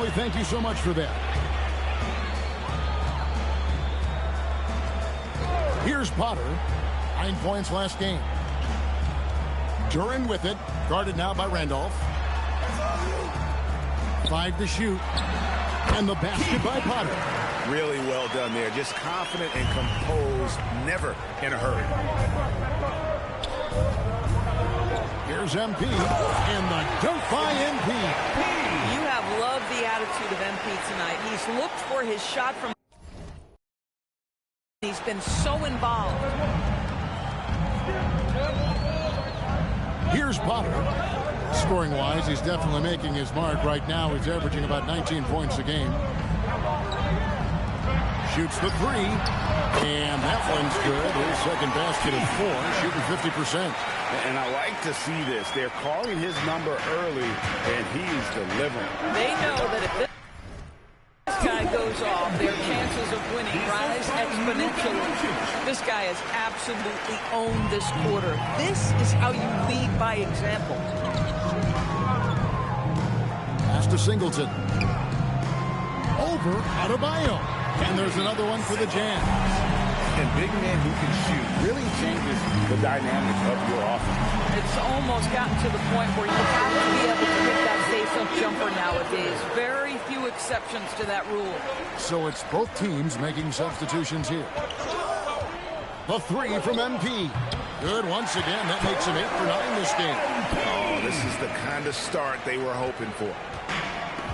Bailey, thank you so much for that. Here's Potter. 9 points last game. Duran with it. Guarded now by Randolph. 5 to shoot. And the basket by Potter. Really well done there. Just confident and composed. Never in a hurry. Here's MP. And the dunk by MP. You have loved the attitude of MP tonight. He's looked for his shot from... He's been so involved. Here's Potter. Scoring-wise, he's definitely making his mark. Right now, he's averaging about 19 points a game. Shoots the 3. And that one's good. His second basket of 4, shooting 50%. And I like to see this. They're calling his number early, and he's delivering. They know that if this guy goes off, their chances of winning rise exponentially. This guy has absolutely owned this quarter. This is how you lead by example. Pass to Singleton. Over Adebayo. And there's another one for the Jazz. And big man who can shoot really changes the dynamic of your offense. It's almost gotten to the point where you have to be able to hit that face-up jumper nowadays. Very few exceptions to that rule. So it's both teams making substitutions here. The 3 from MP. Good once again. That makes him 8 for 9 this game. Oh, this is the kind of start they were hoping for.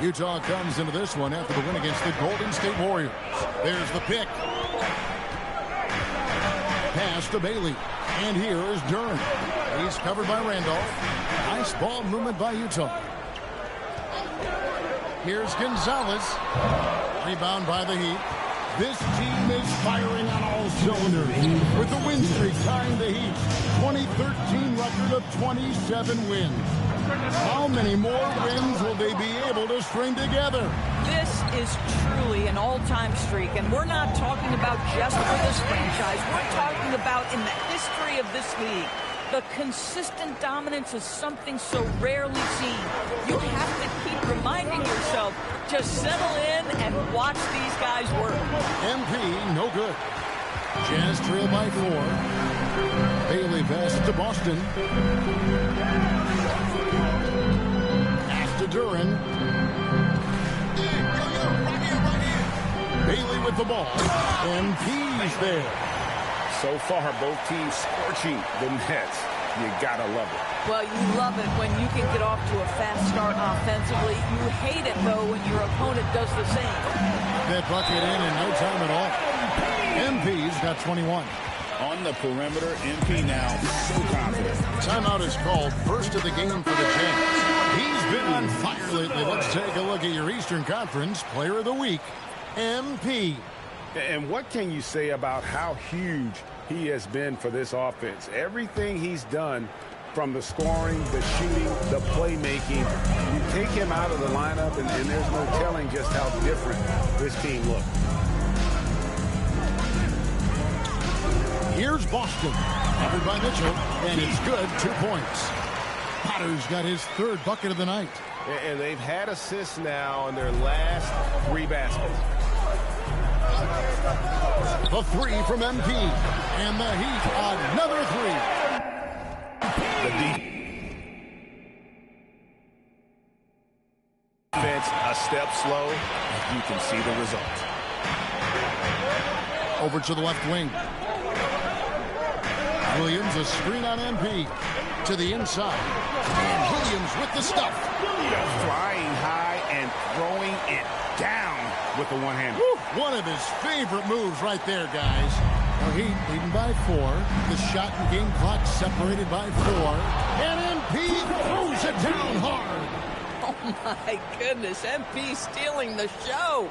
Utah comes into this one after the win against the Golden State Warriors. There's the pick. Pass to Bailey. And here is Duran. He's covered by Randolph. Nice ball movement by Utah. Here's Gonzalez. Rebound by the Heat. This team is firing on all cylinders with the win streak tying the Heat. 2013 record of 27 wins. How many more wins will they be able to string together? This is truly an all-time streak, and we're not talking about just for this franchise. We're talking about in the history of this league. The consistent dominance is something so rarely seen. You have to keep reminding yourself, just settle in and watch these guys work. MP, no good. Jazz trail by 4. Bailey passes to Boston. Pass to Duran. Bailey with the ball. MP's there. So far, both teams scorching the Nets. You gotta love it. Well, you love it when you can get off to a fast start offensively. You hate it, though, when your opponent does the same. That bucket in no time at all. MP's got 21. On the perimeter, MP now so confident. Timeout is called. First of the game for the Jazz. He's been on fire lately. Let's take a look at your Eastern Conference Player of the Week, MP. And what can you say about how huge he has been for this offense? Everything he's done, from the scoring, the shooting, the playmaking, you take him out of the lineup, and there's no telling just how different this team looks. Here's Boston, covered by Mitchell, and it's good, 2 points. Potter's got his 3rd bucket of the night. And they've had assists now in their last 3 baskets. The 3 from MP, and the Heat, another 3. The defense a step slow, you can see the result. Over to the left wing. Williams, a screen on MP. To the inside. And Williams with the stuff. Flying high and throwing it down with the one-hander. One of his favorite moves right there, guys. Now Heat leading by 4. The shot and game clock separated by 4. And MP throws it down hard. Oh, my goodness. MP stealing the show.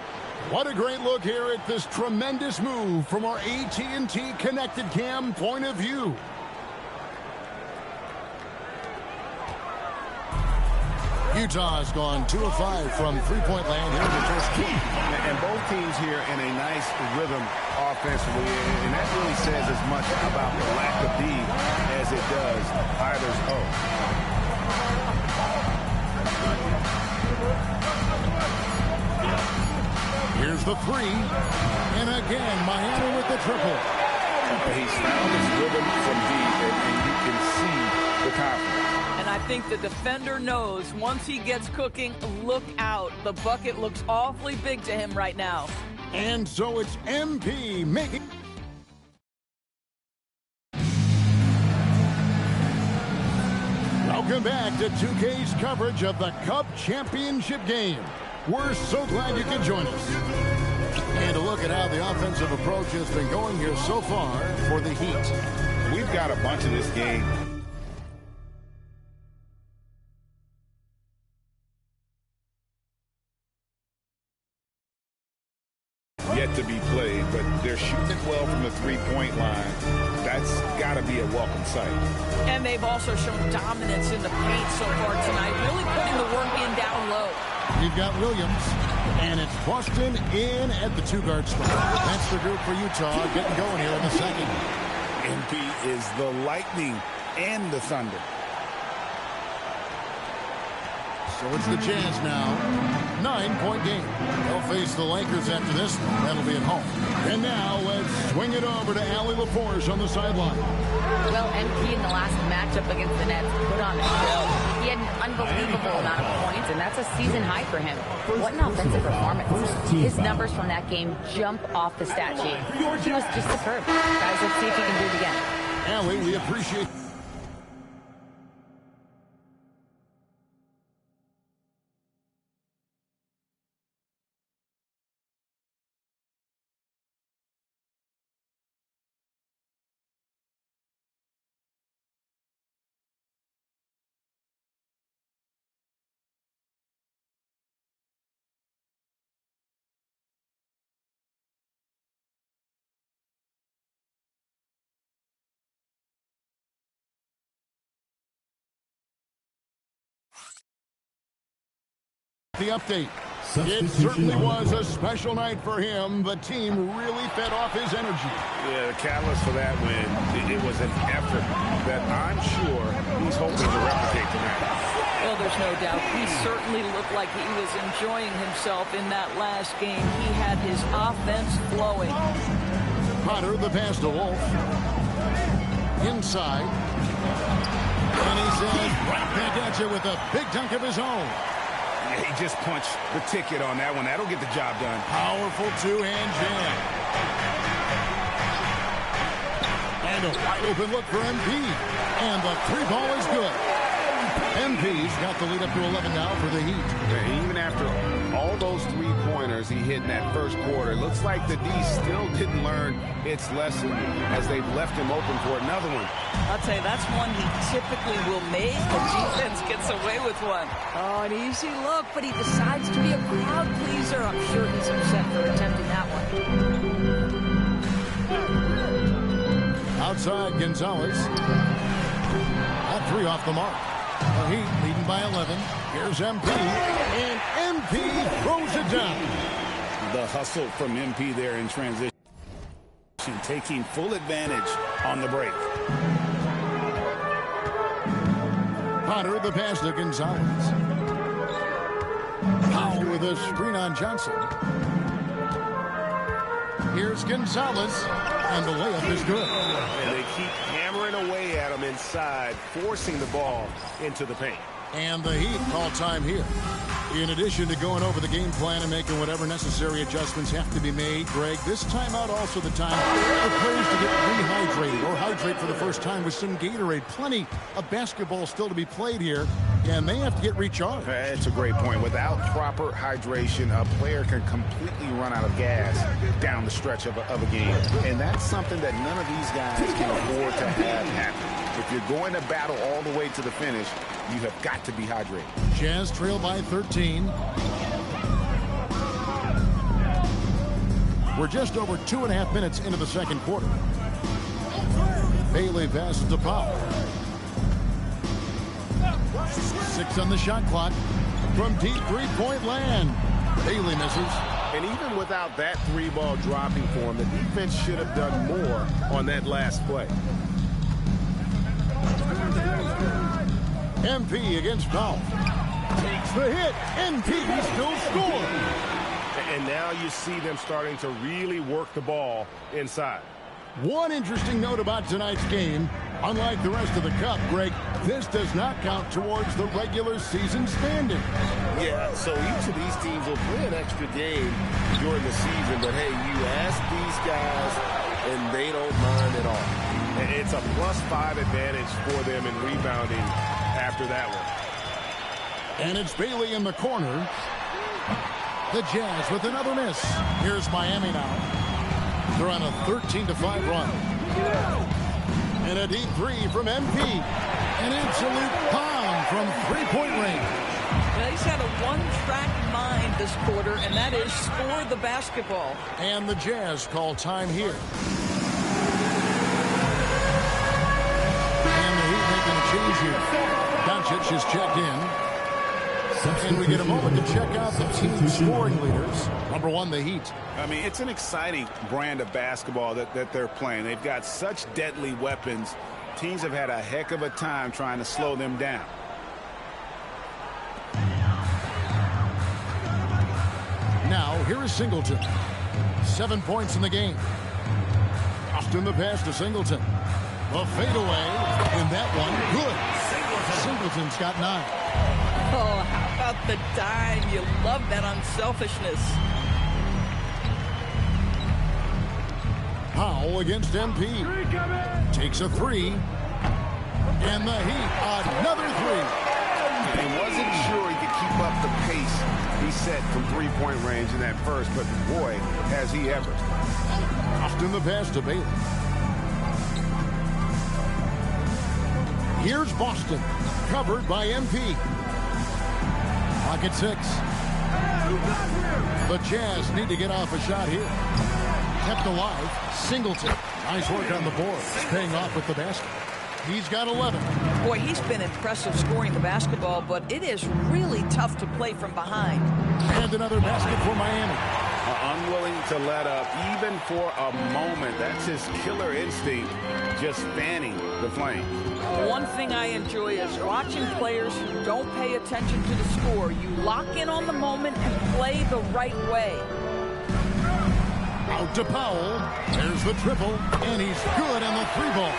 What a great look here at this tremendous move from our AT&T Connected Cam point of view. Utah has gone 2 of 5 from three-point land here in the first quarter. And both teams here in a nice rhythm offensively, and that really says as much about the lack of D as it does either's O. Here's the three. And again, Miami with the triple. He's found his rhythm from deep, and you can see the confidence. And I think the defender knows once he gets cooking, look out. The bucket looks awfully big to him right now. And so it's MP making... Welcome back to 2K's coverage of the Cup Championship game. We're so glad you could join us. And a look at how the offensive approach has been going here so far for the Heat. We've got a bunch of this game yet to be played, but they're shooting it well from the three-point line. That's got to be a welcome sight. And they've also shown dominance in the paint so far tonight, really putting the work in down low. We've got Williams, and it's Boston in at the two-guard spot. That's the group for Utah getting going here in the second. MP is the Lightning and the Thunder. So it's the Jazz now. 9-point game. They'll face the Lakers after this one. That'll be at home. And now let's swing it over to Allie LaForge on the sideline. Well, MP in the last matchup against the Nets put on a show. He had an unbelievable amount of points, and that's a season high for him. What an offensive performance. His numbers from that game jump off the stat sheet. He was just superb. Guys, let's see if he can do it again. Allie, we appreciate... The update. It certainly was a special night for him. The team really fed off his energy. Yeah, the catalyst for that win, it was an effort that I'm sure he's hoping to replicate tonight. Well, there's no doubt. He certainly looked like he was enjoying himself in that last game. He had his offense flowing. Potter, the pass to Wolf. Inside. And he says, right back at you with a big dunk of his own. He just punched the ticket on that one. That'll get the job done. Powerful two-hand jam. And a wide open look for MP. And the three ball is good. MP's got the lead up to 11 now for the Heat. Yeah, even after all those three-pointers he hit in that first quarter, looks like the D still didn't learn its lesson as they've left him open for another one. I'll tell you, that's one he typically will make. The defense gets away with one. Oh, an easy look, but he decides to be a crowd pleaser. I'm sure he's upset for attempting that one. Outside, Gonzalez. That three off the mark. The Heat leading by 11. Here's MP. And MP throws it down. The hustle from MP there in transition, taking full advantage on the break. Potter, the pass to Gonzalez. Powell with a screen on Johnson. Here's Gonzalez, and the layup is good. And they keep hammering away at him inside, forcing the ball into the paint. And the Heat call time here. In addition to going over the game plan and making whatever necessary adjustments have to be made, Greg, this timeout also the time for players to get rehydrated or hydrate for the first time with some Gatorade. Plenty of basketball still to be played here, and they have to get recharged. That's a great point. Without proper hydration, a player can completely run out of gas down the stretch of a game. And that's something that none of these guys can afford to have happen. If you're going to battle all the way to the finish, you have got to be hydrated. Jazz trail by 13. We're just over 2.5 minutes into the second quarter. Bailey passes to Powell. 6 on the shot clock from deep three-point land. Bailey misses. And even without that three ball dropping for him, the defense should have done more on that last play. MP against Powell. Takes the hit. MP still scores. And now you see them starting to really work the ball inside. One interesting note about tonight's game, unlike the rest of the Cup, Greg, this does not count towards the regular season standings. Yeah, so each of these teams will play an extra game during the season, but hey, you ask these guys, and they don't mind at all. It's a +5 advantage for them in rebounding after that one. And it's Bailey in the corner. The Jazz with another miss. Here's Miami now. They're on a 13-5 run. And a deep three from MP. An absolute bomb from three-point range. Well, he's had a one-track mind this quarter, and that is score the basketball. And the Jazz call time here. And the Heat making a change here. Doncic is checked in. And we get a moment to check out the team scoring leaders. Number one, the Heat. I mean, it's an exciting brand of basketball that they're playing. They've got such deadly weapons. Teams have had a heck of a time trying to slow them down. Now, here is Singleton. 7 points in the game. Austin the pass to Singleton. The fadeaway, and that one, good. Singleton's got 9. Oh, how about the dime? You love that unselfishness. Powell against MP. Takes a 3. And the Heat, another 3. He wasn't sure he could keep up the pace he set from three-point range in that first, but boy, has he ever. Austin the pass to Bailey. Here's Boston, covered by MP. Pocket 6. The Jazz need to get off a shot here. Kept alive. Singleton. Nice work on the board. It's paying off with the basket. He's got 11. Boy, he's been impressive scoring the basketball, but it is really tough to play from behind. And another basket for Miami. Unwilling to let up, even for a moment. That's his killer instinct, just fanning the flame. One thing I enjoy is watching players who don't pay attention to the score. You lock in on the moment and play the right way. Out to Powell. There's the triple, and he's good on the 3-ball.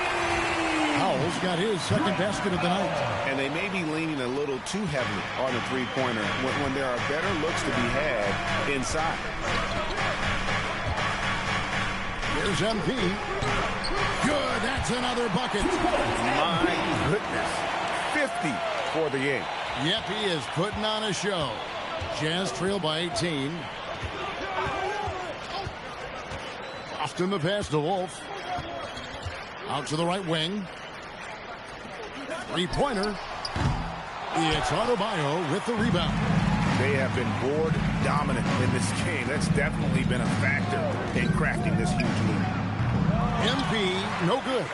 Powell's got his second basket of the night. And they may be leaning a little too heavily on the three-pointer when there are better looks to be had inside. Here's MP. Good, that's another bucket. My goodness. 50 for the game. Yep, he is putting on a show. Jazz trail by 18. Austin the pass to Wolf. Out to the right wing. Three-pointer. It's Adebayo with the rebound. They have been board dominant in this game. That's definitely been a factor in crafting this huge lead. MP, no good.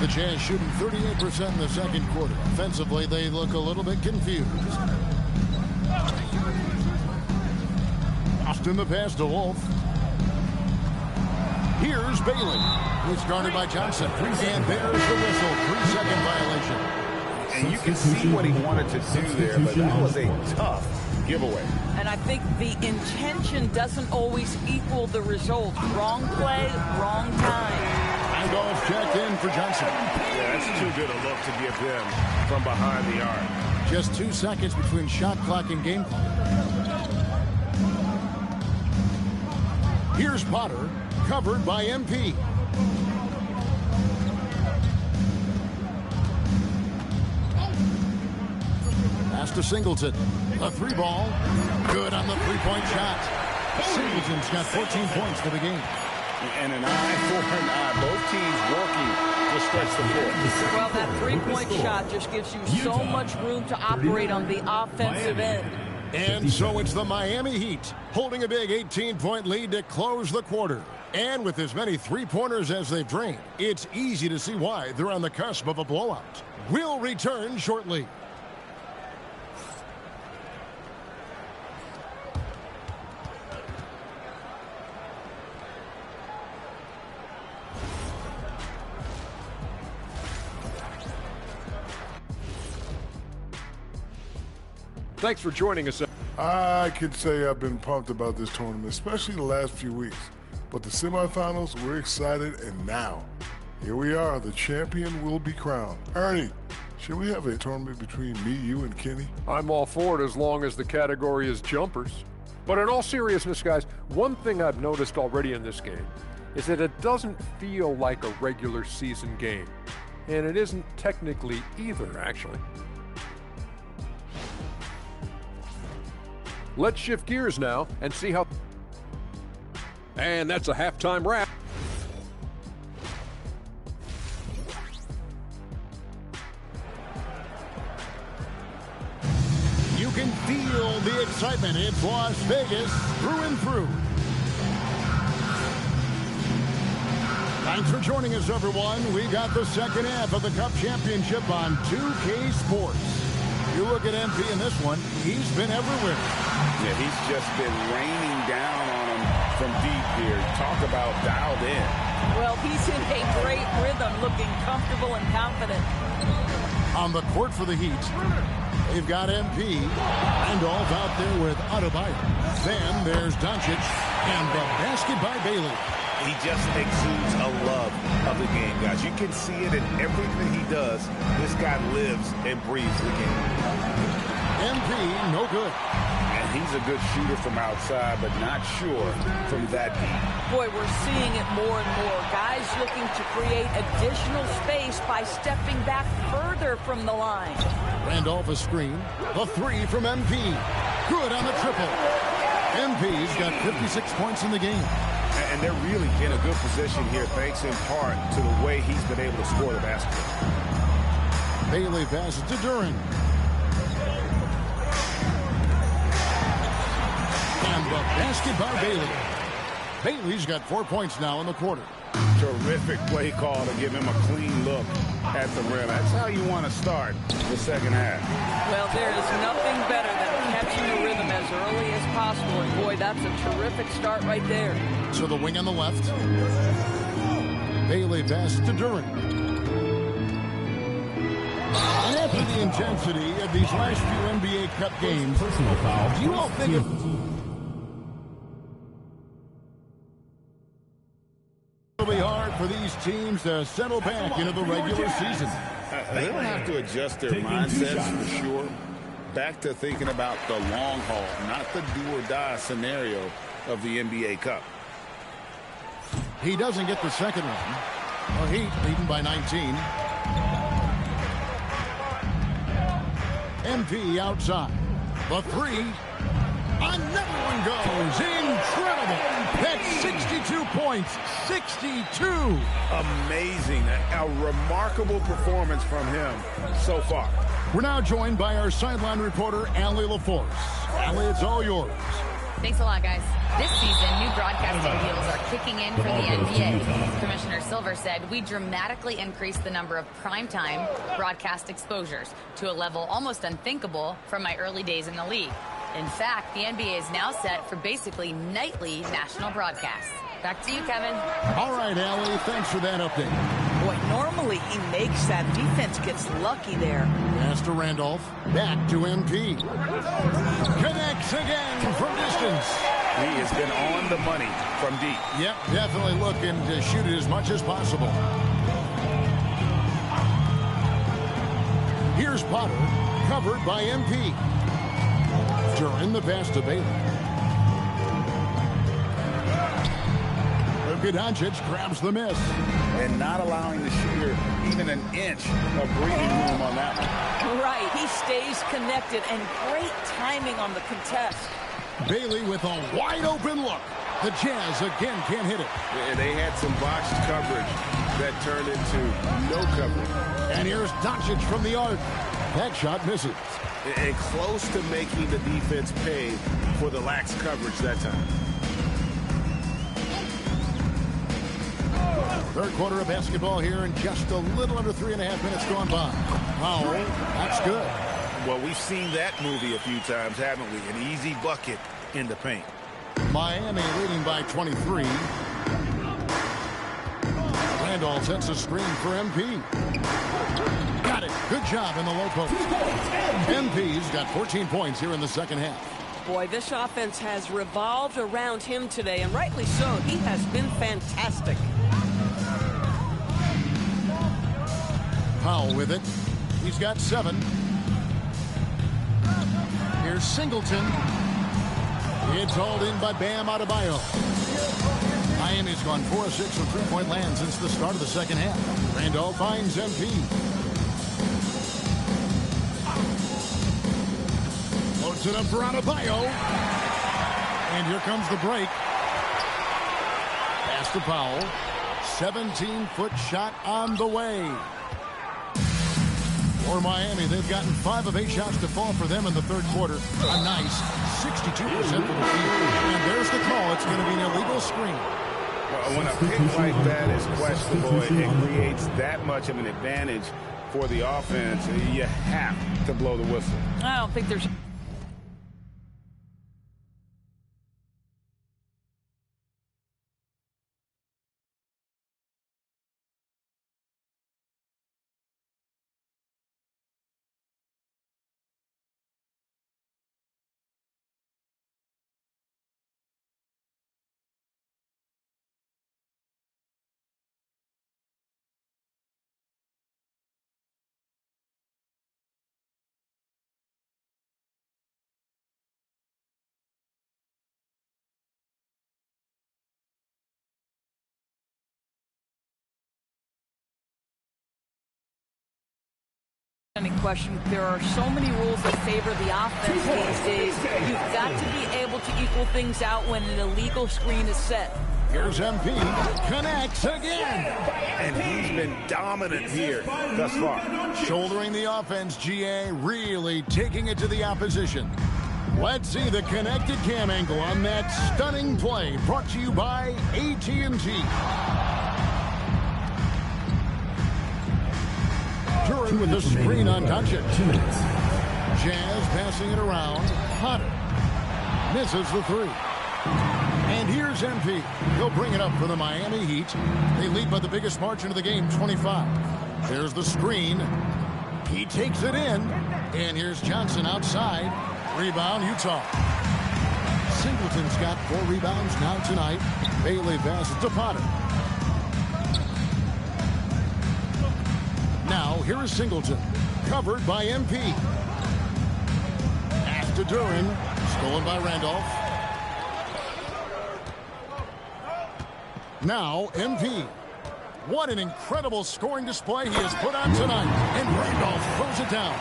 The Jazz shooting 38% in the second quarter. Offensively, they look a little bit confused. Austin the pass to Wolf. Here's Bailey. It's guarded by Johnson. And there's the whistle. 3-second violation. And you can see what he wanted to do there, but that was a tough giveaway. And I think the intention doesn't always equal the result. Wrong play, wrong time. And goes checked in for Johnson. Yeah, that's too good a look to give them from behind the arc. Just 2 seconds between shot clock and game clock. Here's Potter, covered by MP. Pass to Singleton. A 3-ball. Good on the 3-point shot. Singleton's got 14 points for the game. And an eye for an eye. Both teams working to stretch the floor. Well, that 3-point shot just gives you so much room to operate on the offensive end. And so it's the Miami Heat holding a big 18-point lead to close the quarter. And with as many three-pointers as they've drained, it's easy to see why they're on the cusp of a blowout. We'll return shortly. Thanks for joining us. I could say I've been pumped about this tournament, especially the last few weeks. But the semifinals, we're excited, and now, here we are. The champion will be crowned. Ernie, should we have a tournament between me, you, and Kenny? I'm all for it as long as the category is jumpers. But in all seriousness, guys, one thing I've noticed already in this game is that it doesn't feel like a regular season game. And it isn't technically either, actually. Let's shift gears now and see how... And that's a halftime wrap. You can feel the excitement. It's Las Vegas through and through. Thanks for joining us, everyone. We got the second half of the Cup Championship on 2K Sports. You look at MP in this one, he's been everywhere. Yeah, he's just been raining down on him from deep here. Talk about dialed in. Well, he's in a great rhythm, looking comfortable and confident. On the court for the Heat, they've got MP. Randolph out there with Adebayo. Then there's Doncic and the basket by Bailey. He just exudes a love of the game, guys. You can see it in everything he does. This guy lives and breathes the game. MP, no good. And he's a good shooter from outside, but not sure from that deep. Boy, we're seeing it more and more. Guys looking to create additional space by stepping back further from the line. Randolph a screen. The three from MP. Good on the triple. MP's got 56 points in the game. And they're really in a good position here, thanks in part to the way he's been able to score the basketball. Bailey passes to Duran. And the basket by Bailey. Bailey's got 4 points now in the quarter. Terrific play call to give him a clean look at the rim. That's how you want to start the second half. Well, there is nothing better than catching the rhythm as early as possible. And boy, that's a terrific start right there. To the wing on the left. Bailey passes to Duran. And after the intensity of these last few NBA Cup games, do you all think it'll be hard for these teams to settle back into the regular season? They will have to adjust their mindsets for sure. Back to thinking about the long haul, not the do-or-die scenario of the NBA Cup. He doesn't get the second one. Well, Heat leading by 19. MP outside. The three. Another one goes. Incredible. That's 62 points. 62. Amazing. A remarkable performance from him so far. We're now joined by our sideline reporter, Allie LaForce. Allie, it's all yours. Thanks a lot, guys. This season, new broadcasting deals are kicking in for the NBA. Commissioner Silver said we dramatically increased the number of primetime broadcast exposures to a level almost unthinkable from my early days in the league. In fact, the NBA is now set for basically nightly national broadcasts. Back to you, Kevin. All right, Allie, thanks for that update. Boy, normally he makes that. Defense gets lucky there. Pass to Randolph. Back to MP. Connects again from distance. He has been on the money from deep. Yep, definitely looking to shoot it as much as possible. Here's Potter, covered by MP. During the pass to Bailey. Doncic grabs the miss. And not allowing the shooter even an inch of breathing room on that one. Right, he stays connected, and great timing on the contest. Bailey with a wide open look. The Jazz again can't hit it. Yeah, they had some botched coverage that turned into no coverage. And here's Doncic from the arc. That shot misses. And close to making the defense pay for the lax coverage that time. Third quarter of basketball here, and just a little under 3.5 minutes gone by. Oh, that's good. Well, we've seen that movie a few times, haven't we? An easy bucket in the paint. Miami leading by 23. Randolph sets a screen for MP. Got it. Good job in the low post. MP's got 14 points here in the second half. Boy, this offense has revolved around him today, and rightly so. He has been fantastic. Powell with it. He's got 7. Here's Singleton. It's hauled in by Bam Adebayo. Miami's gone 4 of 6 from three-point land since the start of the second half. Randolph finds MP. Loads it up for Adebayo. And here comes the break. Pass to Powell. 17-foot shot on the way. For Miami, they've gotten 5 of 8 shots to fall for them in the third quarter. A nice 62% for the field. And there's the call. It's going to be an illegal screen. Well, when a pick like that is questionable, it creates that much of an advantage for the offense. You have to blow the whistle. I don't think there's... any question. There are so many rules that favor the offense these days. You've got to be able to equal things out when an illegal screen is set. Here's MP. Connects again. And he's been dominant here thus far. Shouldering the offense, GA really taking it to the opposition. Let's see the connected cam angle on that stunning play brought to you by AT&T. Duran with the screen on Doncic. Jazz passing it around. Potter misses the 3. And here's MP. He'll bring it up for the Miami Heat. They lead by the biggest margin of the game, 25. There's the screen. He takes it in. And here's Johnson outside. Rebound, Utah. Singleton's got 4 rebounds now tonight. Bailey passes to Potter. Now, here is Singleton, covered by MP. Pass to Duran, stolen by Randolph. Now, MP. What an incredible scoring display he has put on tonight. And Randolph throws it down.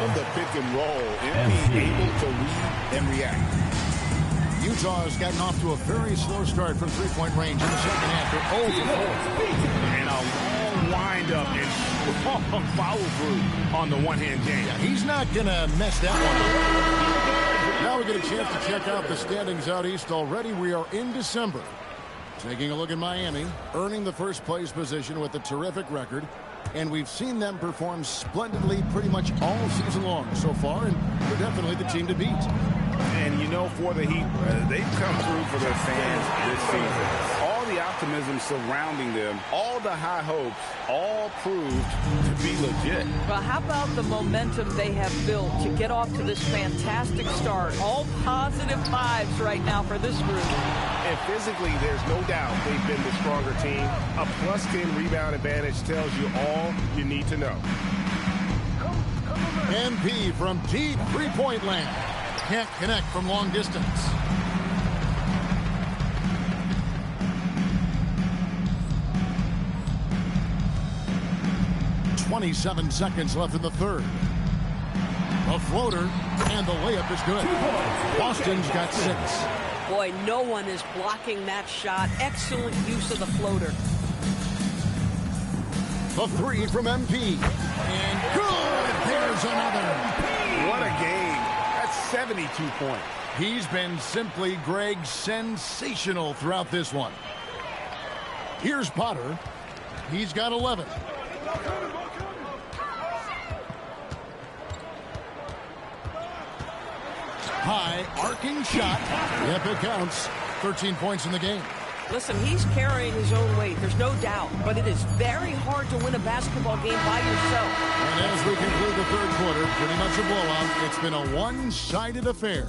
On the pick and roll, MP able to read and react. Utah has gotten off to a very slow start from three-point range in the second half. They're 0 for 4. And a long wind-up and strong follow-through on the one-hand game. Yeah, he's not going to mess that one up. Now we get a chance to check out the standings out east already. We are in December. Taking a look at Miami, earning the first place position with a terrific record. And we've seen them perform splendidly pretty much all season long so far. And they're definitely the team to beat. And, you know, for the Heat, they've come through for their fans this season. All the optimism surrounding them, all the high hopes, all proved to be legit. Well, how about the momentum they have built to get off to this fantastic start? All positive vibes right now for this group. And physically, there's no doubt they've been the stronger team. A plus 10 rebound advantage tells you all you need to know. MP from deep three-point land. Can't connect from long distance. .27 seconds left in the third. A floater, and the layup is good. Boston's got 6. Boy, no one is blocking that shot. Excellent use of the floater. The 3 from MP. And good! There's another. What a game. That's 72 points. He's been simply, Greg, sensational throughout this one. Here's Potter. He's got 11. High arcing shot. Yep, it counts. 13 points in the game. Listen, he's carrying his own weight. There's no doubt. But it is very hard to win a basketball game by yourself. And as we conclude the third quarter, pretty much a blowout. It's been a one-sided affair.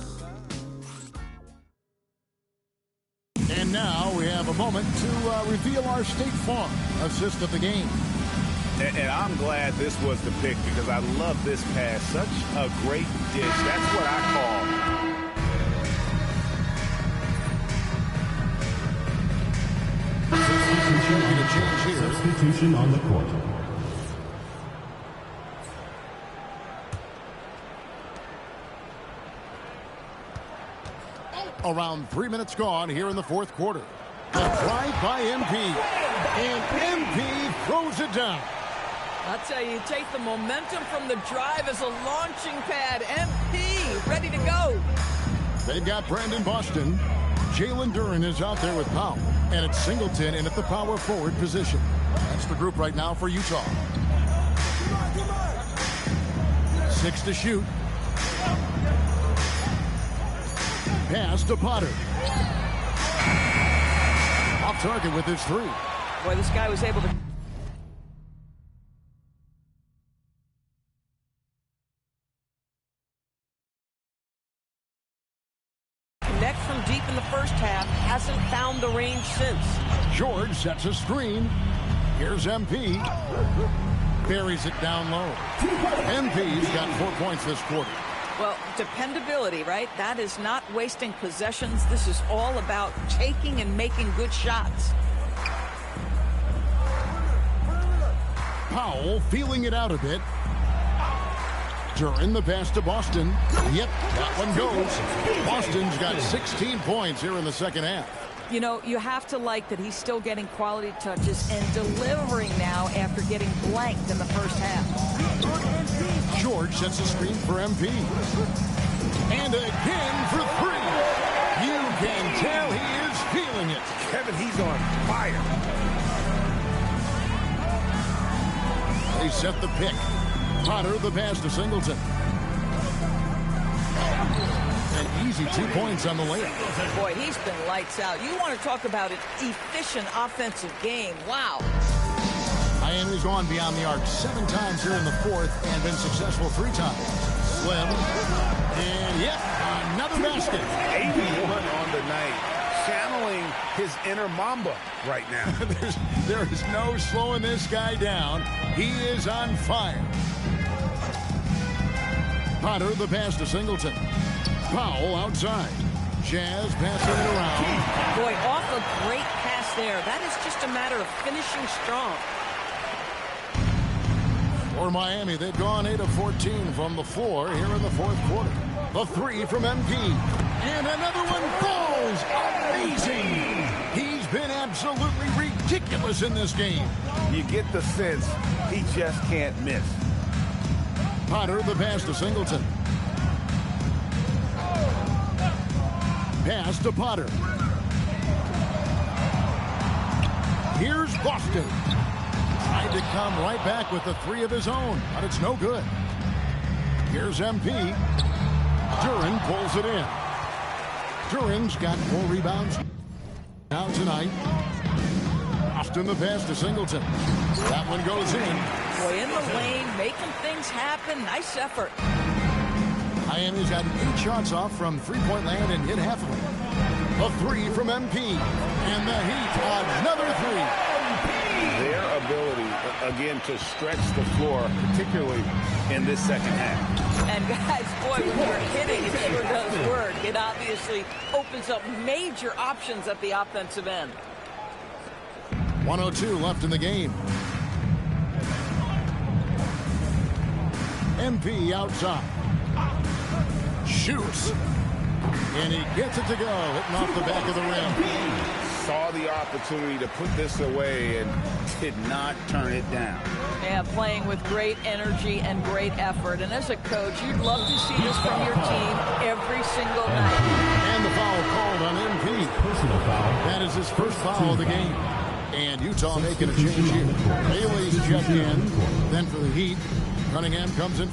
And now we have a moment to reveal our State Farm assist of the game. And I'm glad this was the pick because I love this pass. Such a great dish. That's what I call. Substitution on the court. Around 3 minutes gone here in the fourth quarter. The drive by MP. And MP throws it down. I'll tell you, take the momentum from the drive as a launching pad. MP ready to go. They've got Brandon Boston. Jalen Duren is out there with Powell. And it's Singleton in at the power forward position. That's the group right now for Utah. 6 to shoot. Pass to Potter. Off target with his three. Boy, this guy was able to connect from deep in the first half. Hasn't found the range since. George sets a screen. Here's MP. Buries it down low. MP's got 4 points this quarter. Well, dependability, right? That is not wasting possessions. This is all about taking and making good shots. Powell feeling it out a bit. Duren the pass to Boston. Yep, that one goes. Boston's got 16 points here in the second half. You know, you have to like that he's still getting quality touches and delivering now after getting blanked in the first half. George sets a screen for MP. And again for three. You can tell he is feeling it. Kevin, he's on fire. They set the pick. Potter the pass to Singleton. An easy 2 points on the layup. Boy, he's been lights out. You want to talk about an efficient offensive game. Wow. Miami's gone beyond the arc 7 times here in the fourth and been successful 3 times. Slim. And yep, another basket. 81 on the night. Channeling his inner Mamba right now. There is no slowing this guy down. He is on fire. Potter the pass to Singleton. Powell outside. Jazz passing it around. Boy, off a great pass there. That is just a matter of finishing strong. For Miami, they've gone 8 of 14 from the floor here in the fourth quarter. The three from MP. And another one falls. Amazing. He's been absolutely ridiculous in this game. You get the sense he just can't miss. Potter the pass to Singleton. Pass to Potter. Here's Boston. Tried to come right back with the three of his own, but it's no good. Here's MP. Duren pulls it in. Duren's got 4 rebounds now tonight. Boston the pass to Singleton. That one goes in. Boy, in the lane, making things happen. Nice effort. Miami's got 8 shots off from three-point land and hit half of them. A three from MP. And the Heat, another three. Their ability, again, to stretch the floor, particularly in this second half. And guys, boy, when you're hitting, it sure does work. It obviously opens up major options at the offensive end. 1:02 left in the game. MP outside. Shoots. And he gets it to go, hitting off the back of the rim. Saw the opportunity to put this away and did not turn it down. Yeah, playing with great energy and great effort. And as a coach, you'd love to see this from your team every single night. And the foul called on MP. Personal foul. That is his first foul of the game. And Utah making a change here. Bailey's checked in. Then for the Heat, Cunningham comes in.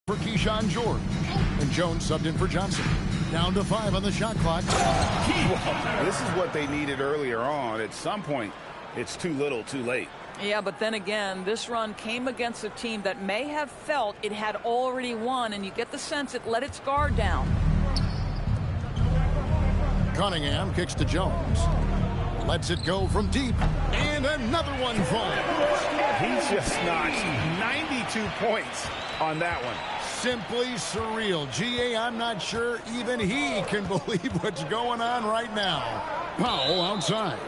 for Keyshawn George. And Jones subbed in for Johnson. Down to 5 on the shot clock. Well, this is what they needed earlier on. At some point, it's too little, too late. Yeah, but then again, this run came against a team that may have felt it had already won, and you get the sense it let its guard down. Cunningham kicks to Jones. Lets it go from deep. And another one falls. He's just notched 92 points on that one. Simply surreal. G.A., I'm not sure even he can believe what's going on right now. Foul outside.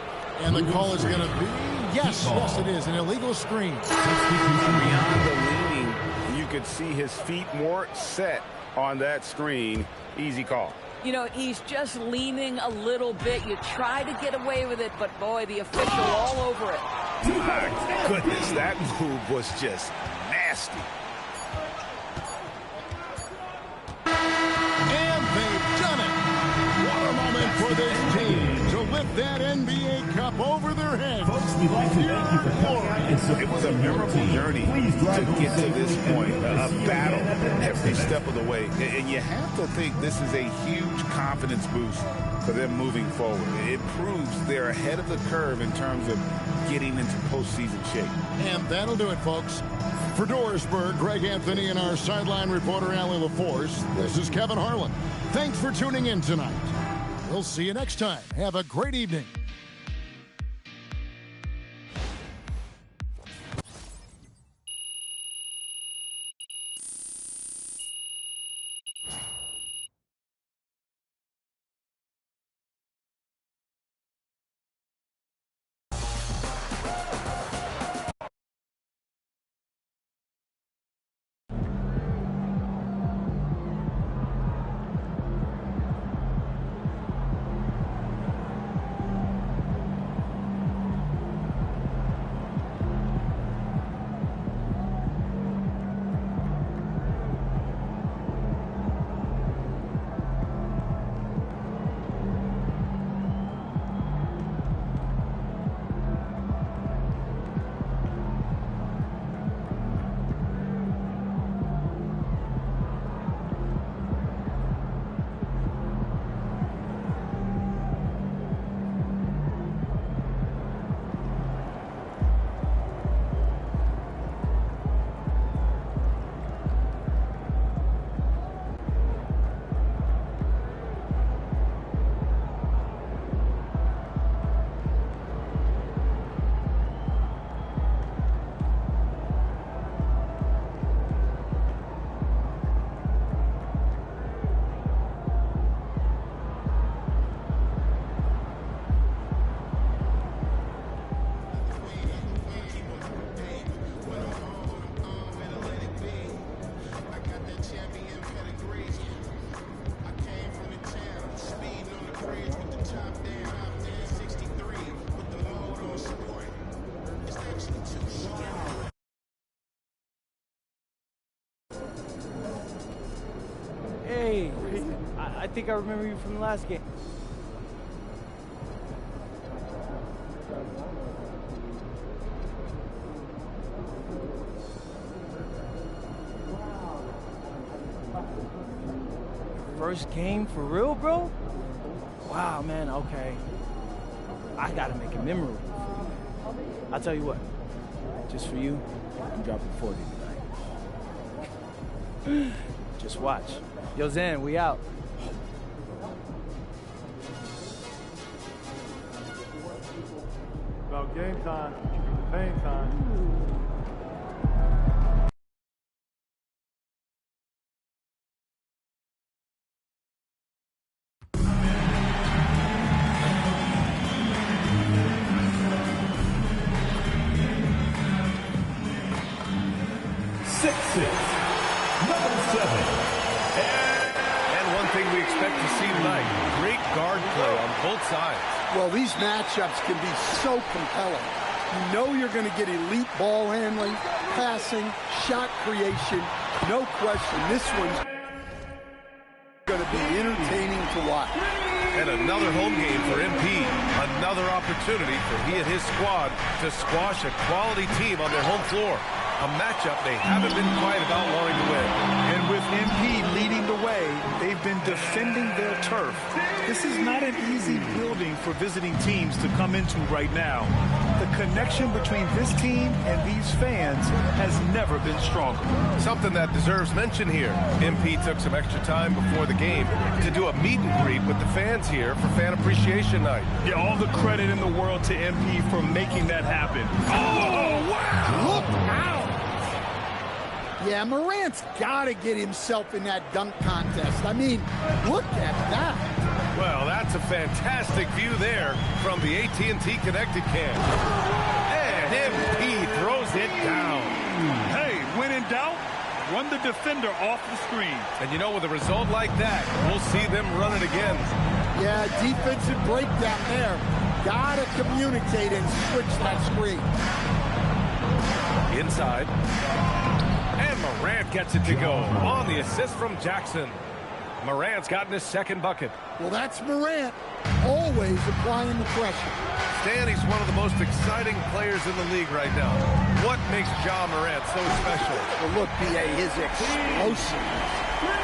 And the call is going to be, yes, it is, an illegal screen. Beyond the leaning, you could see his feet more set on that screen. Easy call. You know, he's just leaning a little bit. You try to get away with it, but boy, the official all over it. My goodness, that move was just nasty. And they've done it. What a moment for this team to lift that NBA Cup over their heads. Folks, we'd like to thank you for coming and supporting It was a memorable journey to get to this point, a battle every step of the way. And you have to think this is a huge confidence boost for them moving forward. It proves they're ahead of the curve in terms of getting into postseason shape. And that'll do it, folks. For Dorisburg, Greg Anthony and our sideline reporter, Allie LaForce, this is Kevin Harlan. Thanks for tuning in tonight. We'll see you next time. Have a great evening. Hey, I think I remember you from the last game. First game for real, bro? Wow, man, okay. I gotta make it memorable for you, man. I'll tell you what, just for you, I'm dropping 40 tonight. Just watch. Yo, Zen, we out. About game time, pain time. Well, these matchups can be so compelling. You know you're going to get elite ball handling, passing, shot creation. No question, this one's going to be entertaining to watch. And another home game for MP. Another opportunity for he and his squad to squash a quality team on their home floor. a matchup they haven't been quiet about wanting to win. And with MP leading the way, they've been defending their turf. This is not an easy building for visiting teams to come into right now. The connection between this team and these fans has never been stronger. Something that deserves mention here. MP took some extra time before the game to do a meet and greet with the fans here for Fan Appreciation Night. Yeah, all the credit in the world to MP for making that happen. Oh, wow! Look out! Yeah, Morant's got to get himself in that dunk contest. I mean, look at that. Well, that's a fantastic view there from the AT&T Connected Cam. And MP throws it down. Hey, when in doubt, run the defender off the screen. And you know, with a result like that, we'll see them run it again. Yeah, defensive breakdown there. Got to communicate and switch that screen. Inside. And Morant gets it to go on the assist from Jackson. Morant's gotten his second bucket. Well, that's Morant, always applying the pressure. Stan, he's one of the most exciting players in the league right now. What makes Ja Morant so special? Well, look, B.A., his explosiveness.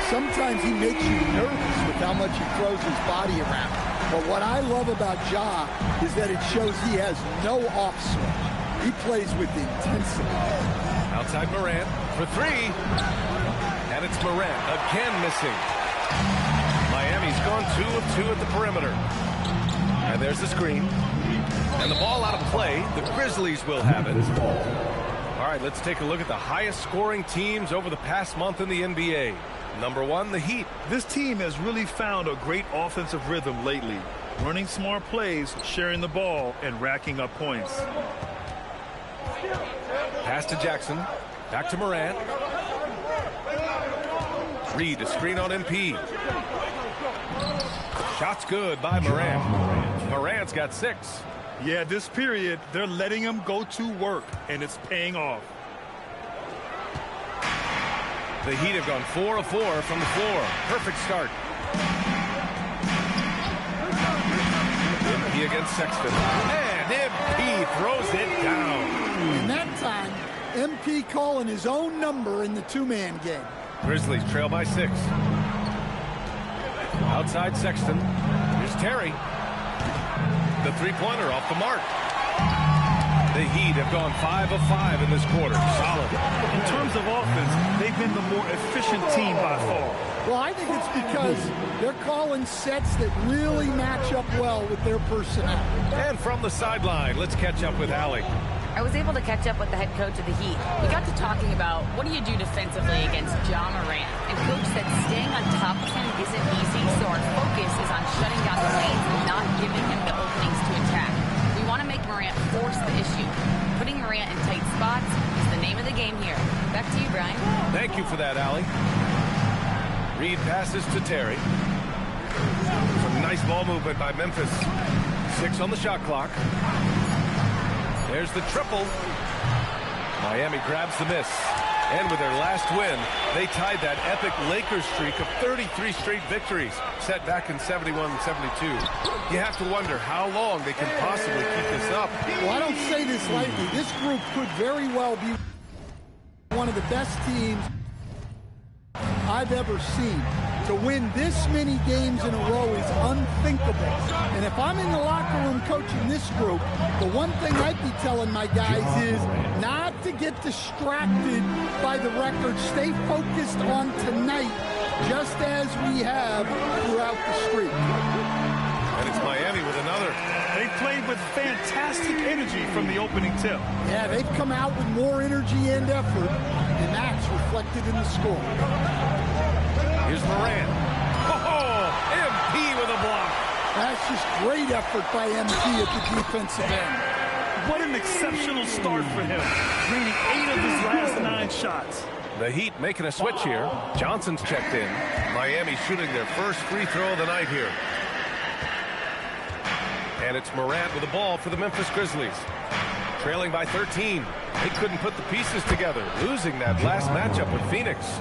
Sometimes he makes you nervous with how much he throws his body around. But what I love about Ja is that it shows he has no off swing. He plays with intensity. Outside Morant for three. And it's Morant again missing. Miami's gone 2 of 2 at the perimeter. And there's the screen. And the ball out of play. The Grizzlies will have it. All right, let's take a look at the highest scoring teams over the past month in the NBA. Number 1, the Heat. This team has really found a great offensive rhythm lately. Running smart plays, sharing the ball, and racking up points. Pass to Jackson. Back to Morant. Reed, a screen on MP. Shot's good by Morant. Morant's got 6. Yeah, this period, they're letting him go to work, and it's paying off. The Heat have gone 4 of 4 from the floor. Perfect start. MP against Sexton. And MP throws it down. And that time, MP calling his own number in the two-man game. Grizzlies trail by 6. Outside Sexton. Here's Terry. The three-pointer off the mark. The Heat have gone 5 of 5 in this quarter. Solid. In terms of offense, they've been the more efficient team by far. Well, I think it's because they're calling sets that really match up well with their personnel. And from the sideline, let's catch up with Allie. I was able to catch up with the head coach of the Heat. We got to talking about what do you do defensively against Ja Morant. And Coach said staying on top of him isn't easy, so our focus is on shutting down the lanes and not giving him the openings to attack. We want to make Morant force the issue. Putting Morant in tight spots is the name of the game here. Back to you, Brian. Thank you for that, Allie. Reed passes to Terry. Some nice ball movement by Memphis. 6 on the shot clock. There's the triple. Miami grabs the miss. And with their last win, they tied that epic Lakers streak of 33 straight victories set back in 71-72. You have to wonder how long they can possibly keep this up. Well, I don't say this lightly. This group could very well be one of the best teams I've ever seen. To win this many games in a row is unthinkable. And if I'm in the locker room coaching this group, the one thing I'd be telling my guys is not to get distracted by the record. Stay focused on tonight, just as we have throughout the streak. And it's Miami with another. They played with fantastic energy from the opening tip. Yeah, they've come out with more energy and effort, and that's reflected in the score. Here's Morant. Oh, MP with a block. That's just great effort by MP at the defensive end. What an exceptional start for him, draining 8 of his last 9 shots. The Heat making a switch here. Johnson's checked in. Miami shooting their first free throw of the night here. And it's Morant with the ball for the Memphis Grizzlies. Trailing by 13. They couldn't put the pieces together, losing that last matchup with Phoenix.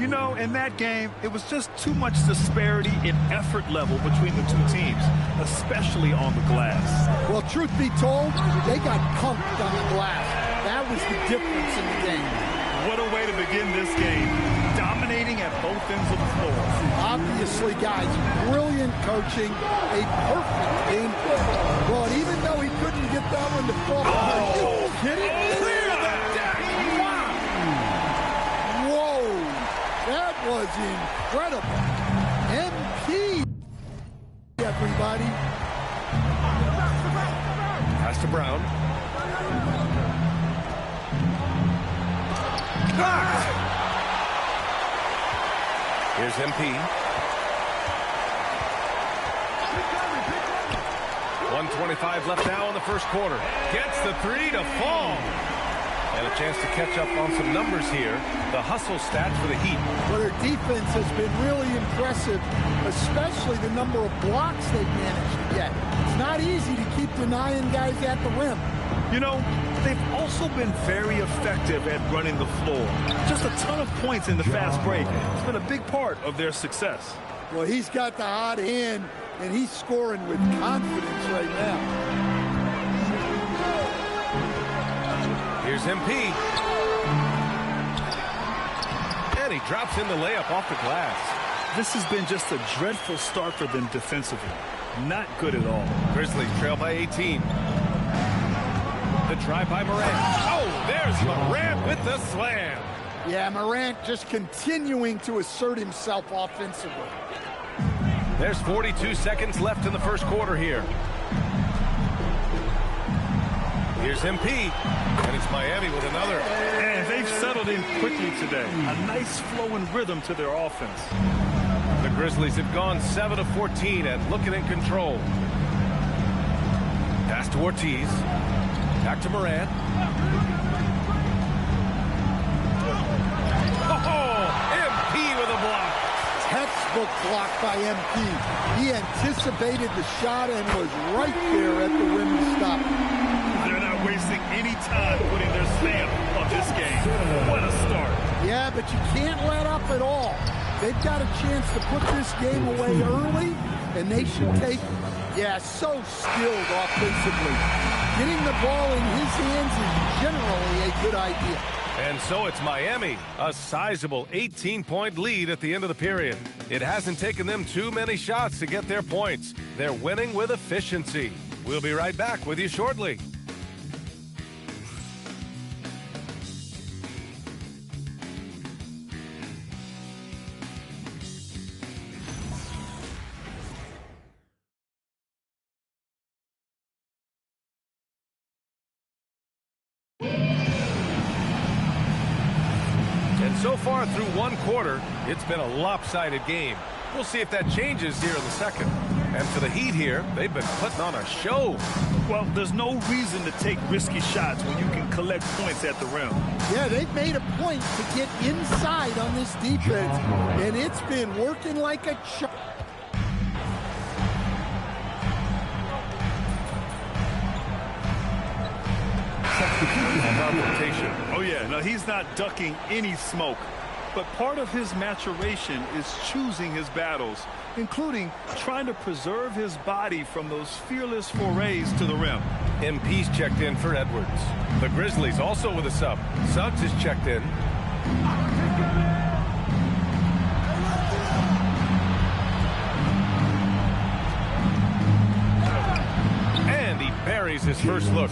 You know, in that game, it was just too much disparity in effort level between the two teams, especially on the glass. Well, truth be told, they got punked on the glass. That was the difference in the game. What a way to begin this game. Dominating at both ends of the floor. Obviously, guys, brilliant coaching, a perfect game plan. Well, and even though he couldn't get that one to fall, are you kidding me? Wow. Whoa, that was incredible. MP, everybody. Pass to Brown. Blocked. Here's MP. 1:25 left now in the first quarter. Gets the three to fall. And a chance to catch up on some numbers here. The hustle stats for the Heat. Well, their defense has been really impressive, especially the number of blocks they've managed to get. It's not easy to keep denying guys at the rim. You know, they've also been very effective at running the floor. Just a ton of points in the fast break. It's been a big part of their success. Well, he's got the hot hand, and he's scoring with confidence right now. Here's MP. And he drops in the layup off the glass. This has been just a dreadful start for them defensively. Not good at all. Grizzlies trail by 18. The try by Morant. Oh, there's Morant with the slam. Yeah, Morant just continuing to assert himself offensively. There's 42 seconds left in the first quarter here. Here's MP, and it's Miami with another. And they've settled in quickly today. A nice flow and rhythm to their offense. The Grizzlies have gone 7 of 14 and looking in control. Pass to Ortiz. Back to Morant. Oh, MP with a block. Textbook block by MP. He anticipated the shot and was right there at the rim to stop. They're not wasting any time putting their stamp on this game. What a start. Yeah, but you can't let up at all. They've got a chance to put this game away early, and they should take it. Yeah, so skilled offensively. Getting the ball in his hands is generally a good idea. And so it's Miami, a sizable 18-point lead at the end of the period. It hasn't taken them too many shots to get their points. They're winning with efficiency. We'll be right back with you shortly. So far through one quarter, it's been a lopsided game. We'll see if that changes here in the second. And for the Heat here, they've been putting on a show. Well, there's no reason to take risky shots when you can collect points at the rim. Yeah, they've made a point to get inside on this defense, and it's been working like a charm. Confrontation. Oh yeah, no, he's not ducking any smoke. But part of his maturation is choosing his battles, including trying to preserve his body from those fearless forays to the rim. MP's checked in for Edwards. The Grizzlies also with a sub. Suggs is checked in. Buries his first look.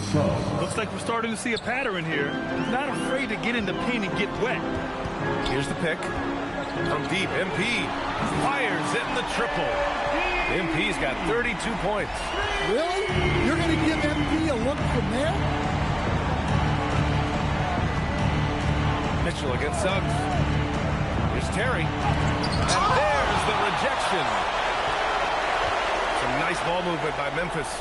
Looks like we're starting to see a pattern here. Not afraid to get in the paint and get wet. Here's the pick. From deep, MP fires in the triple. MP's got 32 points. Really? You're going to give MP a look from there? Mitchell against Suggs. Here's Terry. And there's the rejection. Some nice ball movement by Memphis.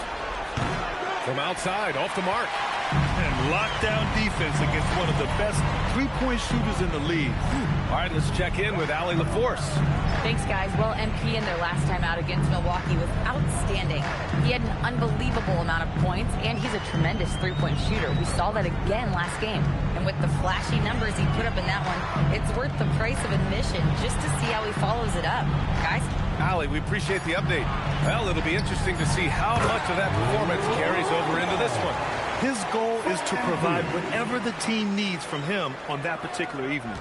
From outside, off the mark. And lockdown defense against one of the best three-point shooters in the league. All right, let's check in with Allie LaForce. Thanks, guys. Well, MP in their last time out against Milwaukee was outstanding. He had an unbelievable amount of points, and he's a tremendous three-point shooter. We saw that again last game. And with the flashy numbers he put up in that one, it's worth the price of admission just to see how he follows it up. Guys? Allie, we appreciate the update. Well, it'll be interesting to see how much of that performance carries over into this one. His goal is to provide whatever the team needs from him on that particular evening.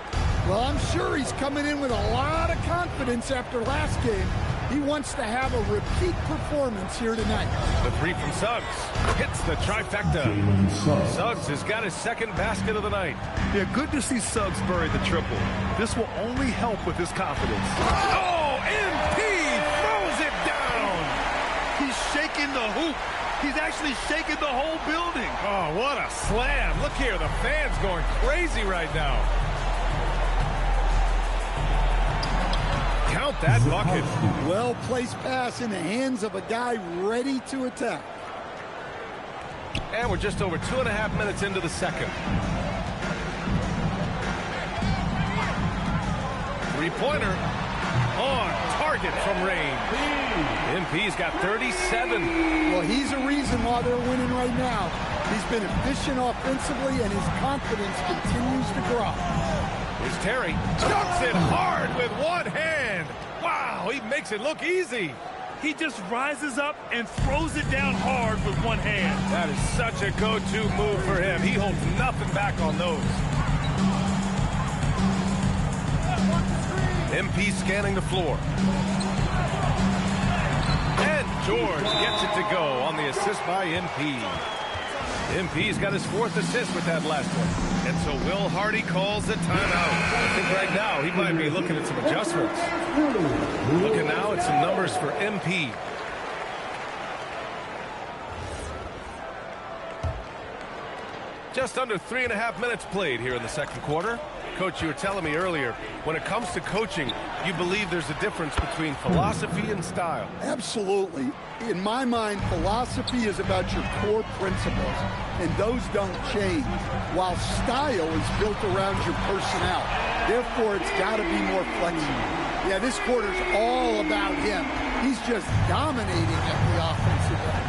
Well, I'm sure he's coming in with a lot of confidence after last game. He wants to have a repeat performance here tonight. The three from Suggs hits the trifecta. Suggs has got his second basket of the night. Yeah, good to see Suggs bury the triple. This will only help with his confidence. Oh, MP throws it down. He's shaking the hoop. He's actually shaking the whole building. Oh, what a slam. Look here, the fans going crazy right now. Count that bucket. Well-placed pass in the hands of a guy ready to attack. And we're just over 2.5 minutes into the second. Three-pointer on target from range. MP's got 37. Well, he's a reason why they're winning right now. He's been efficient offensively, and his confidence continues to grow. Here's Terry. Dunks it hard with one hand. Wow, he makes it look easy. He just rises up and throws it down hard with one hand. That is such a go-to move for him. He holds nothing back on those. MP scanning the floor. And George gets it to go on the assist by MP. MP's got his fourth assist with that last one. And so Will Hardy calls the timeout. I think right now he might be looking at some adjustments. Looking now at some numbers for MP. Just under 3.5 minutes played here in the second quarter. Coach, you were telling me earlier, when it comes to coaching, you believe there's a difference between philosophy and style. Absolutely. In my mind, philosophy is about your core principles, and those don't change, while style is built around your personnel. Therefore, it's got to be more flexible. Yeah, this quarter's all about him. He's just dominating at the offensive end.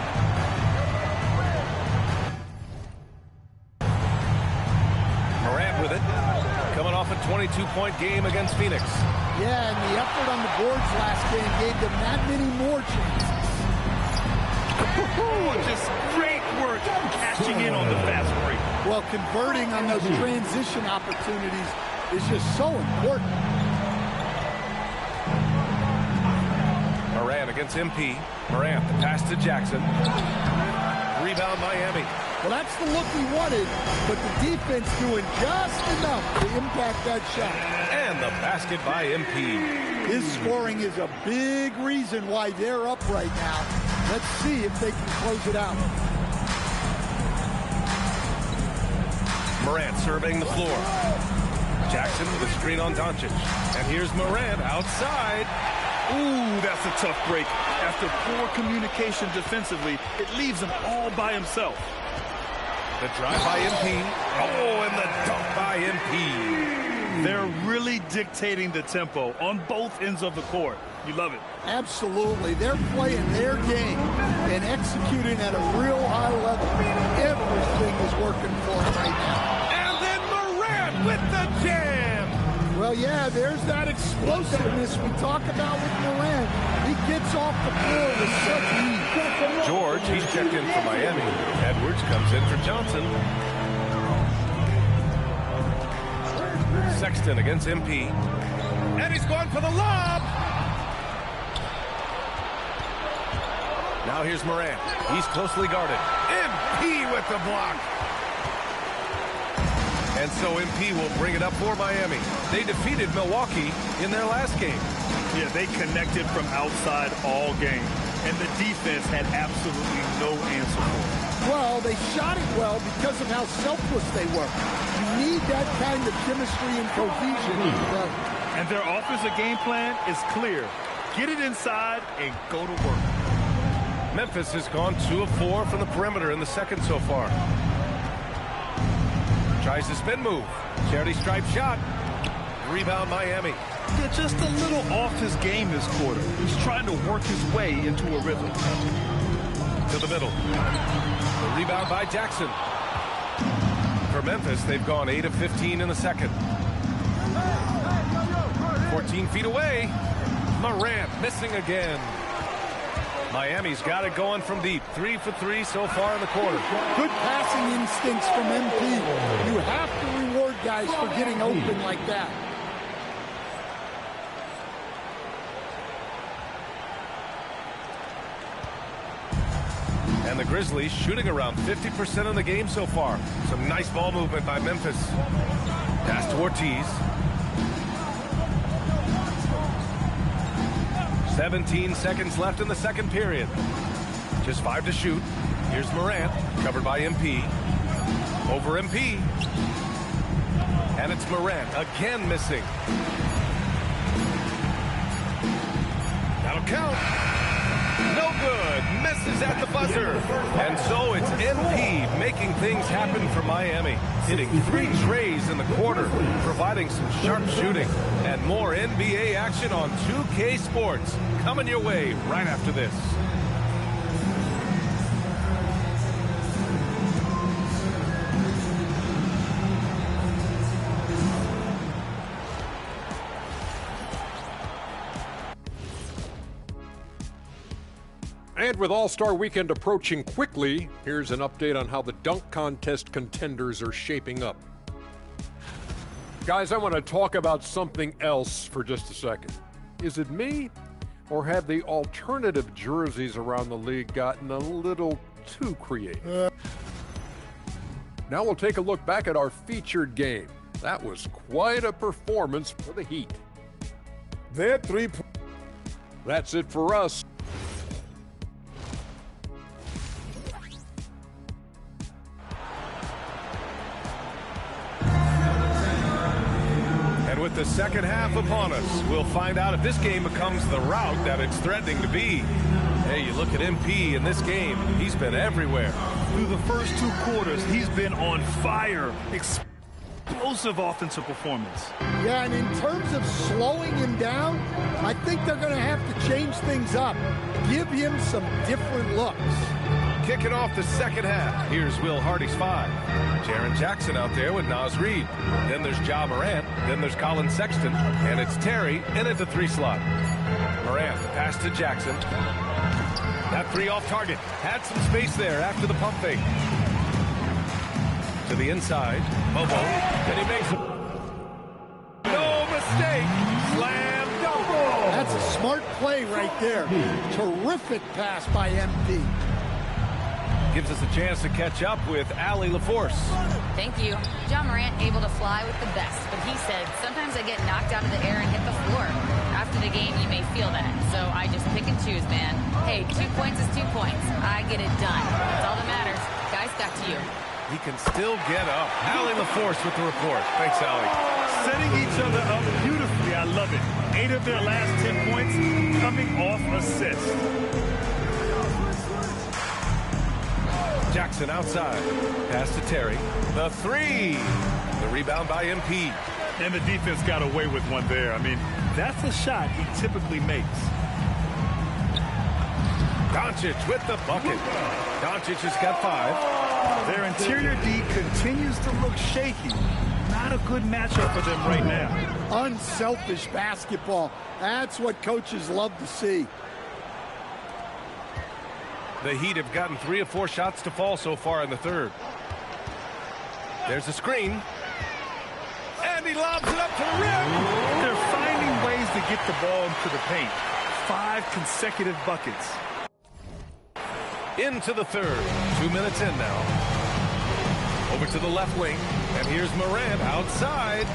Morant with it. Coming off a 22-point game against Phoenix. Yeah, and the effort on the boards last game gave them that many more chances. Just great work cashing in on the fast break. Well, converting on those transition opportunities is just so important. Morant against MP. Morant, the pass to Jackson. Rebound Miami. Well, that's the look he wanted, but the defense doing just enough to impact that shot. And the basket by MP. His scoring is a big reason why they're up right now. Let's see if they can close it out. Morant surveying the floor. Jackson with a screen on Doncic. And here's Morant outside. Ooh, that's a tough break. After poor communication defensively, it leaves him all by himself. The drive by MP. Oh, and the dunk by MP. They're really dictating the tempo on both ends of the court. You love it. Absolutely. They're playing their game and executing at a real high level. Everything is working for them right now. And then Morant with the jam. Well, yeah, there's that explosiveness we talk about with Morant. He gets off the floor with such ease. George, he's checked in for Miami. Edwards comes in for Johnson. Sexton against MP. And he's going for the lob. Now here's Morant. He's closely guarded. MP with the block. And so MP will bring it up for Miami. They defeated Milwaukee in their last game. Yeah, they connected from outside all game. And the defense had absolutely no answer for it. Well, they shot it well because of how selfless they were. You need that kind of chemistry and cohesion. And their offensive game plan is clear. Get it inside and go to work. Memphis has gone 2 of 4 from the perimeter in the second so far. Tries the spin move. Charity stripe shot. Rebound Miami. Yeah, just a little off his game this quarter. He's trying to work his way into a rhythm. To the middle. The rebound by Jackson. For Memphis, they've gone 8 of 15 in the second. 14 feet away. Morant missing again. Miami's got it going from deep. 3 for 3 so far in the quarter. Good passing instincts from MP. You have to reward guys for getting open like that. And the Grizzlies shooting around 50% of the game so far. Some nice ball movement by Memphis. Pass to Ortiz. 17 seconds left in the second period. Just 5 to shoot. Here's Morant, covered by MP. Over MP. And it's Morant, again missing. That'll count. No good. Misses at the buzzer. And so it's MP making things happen for Miami. Hitting 3 trays in the quarter, providing some sharp shooting. And more NBA action on 2K Sports. Coming your way right after this. And with All-Star Weekend approaching quickly, here's an update on how the dunk contest contenders are shaping up. Guys, I want to talk about something else for just a second. Is it me, or have the alternative jerseys around the league gotten a little too creative? Now we'll take a look back at our featured game. That was quite a performance for the Heat. That's it for us. And with the second half upon us, we'll find out if this game becomes the rout that it's threatening to be. Hey, you look at MP in this game, he's been everywhere. Through the first 2 quarters, he's been on fire. Explosive offensive performance. Yeah, and in terms of slowing him down, I think they're going to have to change things up. Give him some different looks. Kicking off the second half, here's Will Hardy's 5. Jaren Jackson out there with Naz Reid. Then there's Ja Morant. Then there's Colin Sexton. And it's Terry in at the 3 slot. Morant, pass to Jackson. That 3 off target. Had some space there after the pump fake. To the inside. Bobo. And he makes it. No mistake. Slam dunk. That's a smart play right there. Terrific pass by MP. Gives us a chance to catch up with Allie LaForce. Thank you. Ja Morant able to fly with the best, but he said, sometimes I get knocked out of the air and hit the floor. After the game, you may feel that. So I just pick and choose, man. Hey, 2 points is 2 points. I get it done. That's all that matters. Guys, back to you. He can still get up. Allie LaForce with the report. Thanks, Allie. Setting each other up beautifully. I love it. 8 of their last 10 points coming off assists. Jackson outside. Pass to Terry. The 3. The rebound by MP. And the defense got away with one there. I mean, that's a shot he typically makes. Doncic with the bucket. Doncic has got 5. Their interior D continues to look shaky. Not a good matchup for them right now. Unselfish basketball. That's what coaches love to see. The Heat have gotten 3 of 4 shots to fall so far in the third. There's a screen. And he lobs it up to the rim. They're finding ways to get the ball into the paint. 5 consecutive buckets. Into the third. 2 minutes in now. Over to the left wing. And here's Morant outside.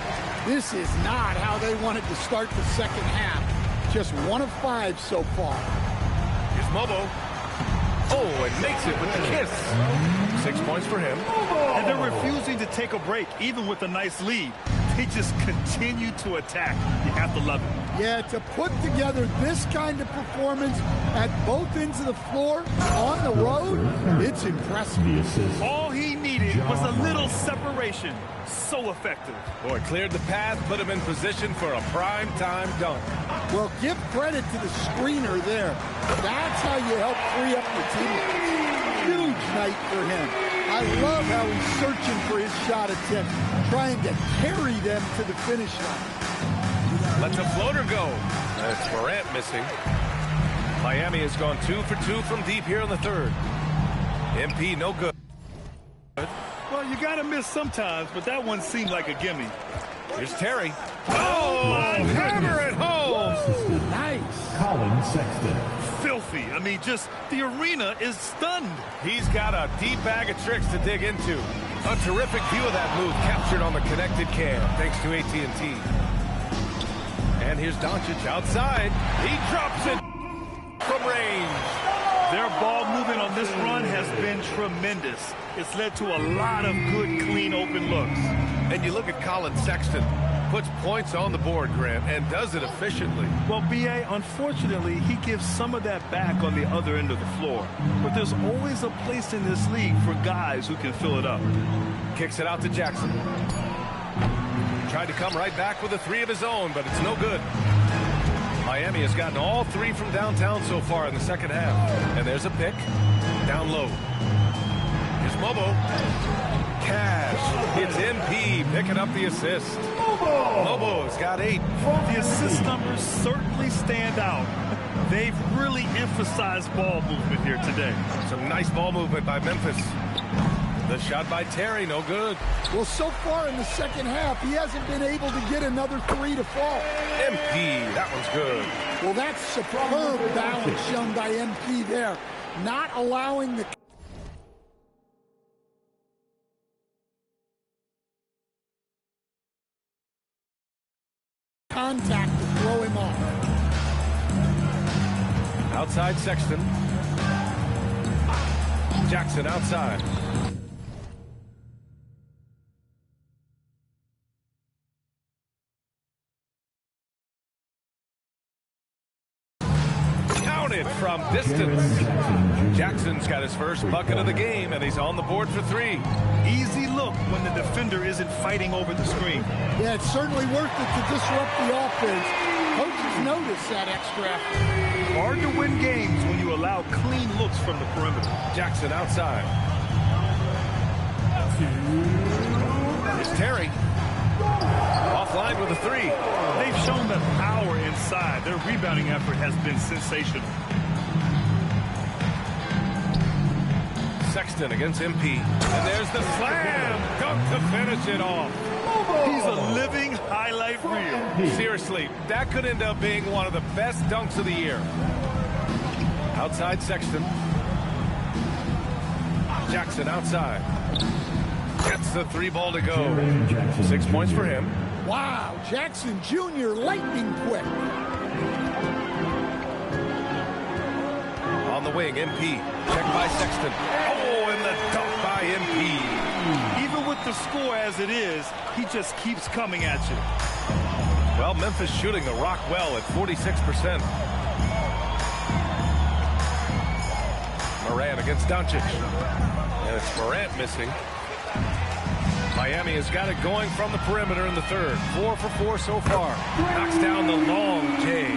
This is not how they wanted to start the second half. Just 1 of 5 so far. Here's Mobo. Oh, and makes it with the kiss. 6 points for him. And they're refusing to take a break, even with a nice lead. They just continue to attack. You have to love it. Yeah, to put together this kind of performance at both ends of the floor on the road, it's impressive. All he needed was a little separation. So effective. Boy, cleared the path, put him in position for a prime-time dunk. Well, give credit to the screener there. That's how you help free up your team. Huge night for him. I love how he's searching for his shot attempt, trying to carry them to the finish line. Let the floater go. That's Morant missing. Miami has gone 2 for 2 from deep here in the third. MP no good. Well, you got to miss sometimes, but that one seemed like a gimme. Here's Terry. Oh, hammer it home. Nice. Colin Sexton. Filthy. I mean, just the arena is stunned. He's got a deep bag of tricks to dig into. A terrific view of that move captured on the connected cam, thanks to AT&T. And here's Doncic outside. He drops it from range. Their ball movement on this run has been tremendous. It's led to a lot of good, clean, open looks. And you look at Colin Sexton. Puts points on the board, Grant, and does it efficiently. Well, B.A., unfortunately, he gives some of that back on the other end of the floor. But there's always a place in this league for guys who can fill it up. Kicks it out to Jackson. Tried to come right back with a three of his own, but it's no good. Miami has gotten all three from downtown so far in the second half. And there's a pick. Down low. Here's Mobo. Cash. It's MP picking up the assist. Mobo's got 8. The assist numbers certainly stand out. They've really emphasized ball movement here today. Some nice ball movement by Memphis. The shot by Terry, no good. Well, so far in the second half, he hasn't been able to get another three to fall. MP, that one's good. Well, that's superb balance shown by MP there. Not allowing the contact to throw him off. Outside Sexton. Jackson outside. Counted from distance. Jackson's got his first bucket of the game, and he's on the board for 3. Easy look when the defender isn't fighting over the screen. Yeah, it's certainly worth it to disrupt the offense. Coaches notice that extra effort. Hard to win games when you allow clean looks from the perimeter. Jackson outside. It's Terry. Offline with a 3. They've shown the power inside. Their rebounding effort has been sensational. Sexton against MP. And there's the slam dunk to finish it off. He's a living highlight reel. Seriously, that could end up being one of the best dunks of the year. Outside Sexton. Jackson outside. Gets the 3 ball to go. 6 points for him. Wow, Jackson Jr. lightning quick. On the wing, MP. Checked by Sexton. Oh, and the dunk by MP. Even with the score as it is, he just keeps coming at you. Well, Memphis shooting the rock well at 46%. Morant against Doncic. And it's Morant missing. Miami has got it going from the perimeter in the third. 4 for 4 so far. Knocks down the long J.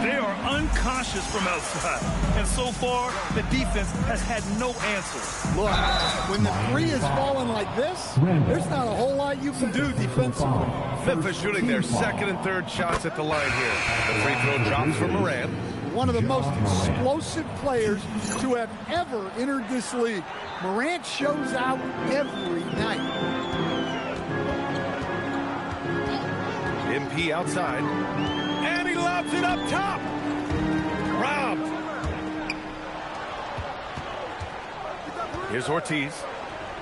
They are unconscious from outside. And so far, the defense has had no answer. Look, when the 3 is falling like this, there's not a whole lot you can do defensively. Memphis shooting their second and third shots at the line here. The free throw drops for Morant. One of the most explosive players to have ever entered this league. Morant shows out every night. MP outside. And he lobs it up top. Robbed. Here's Ortiz.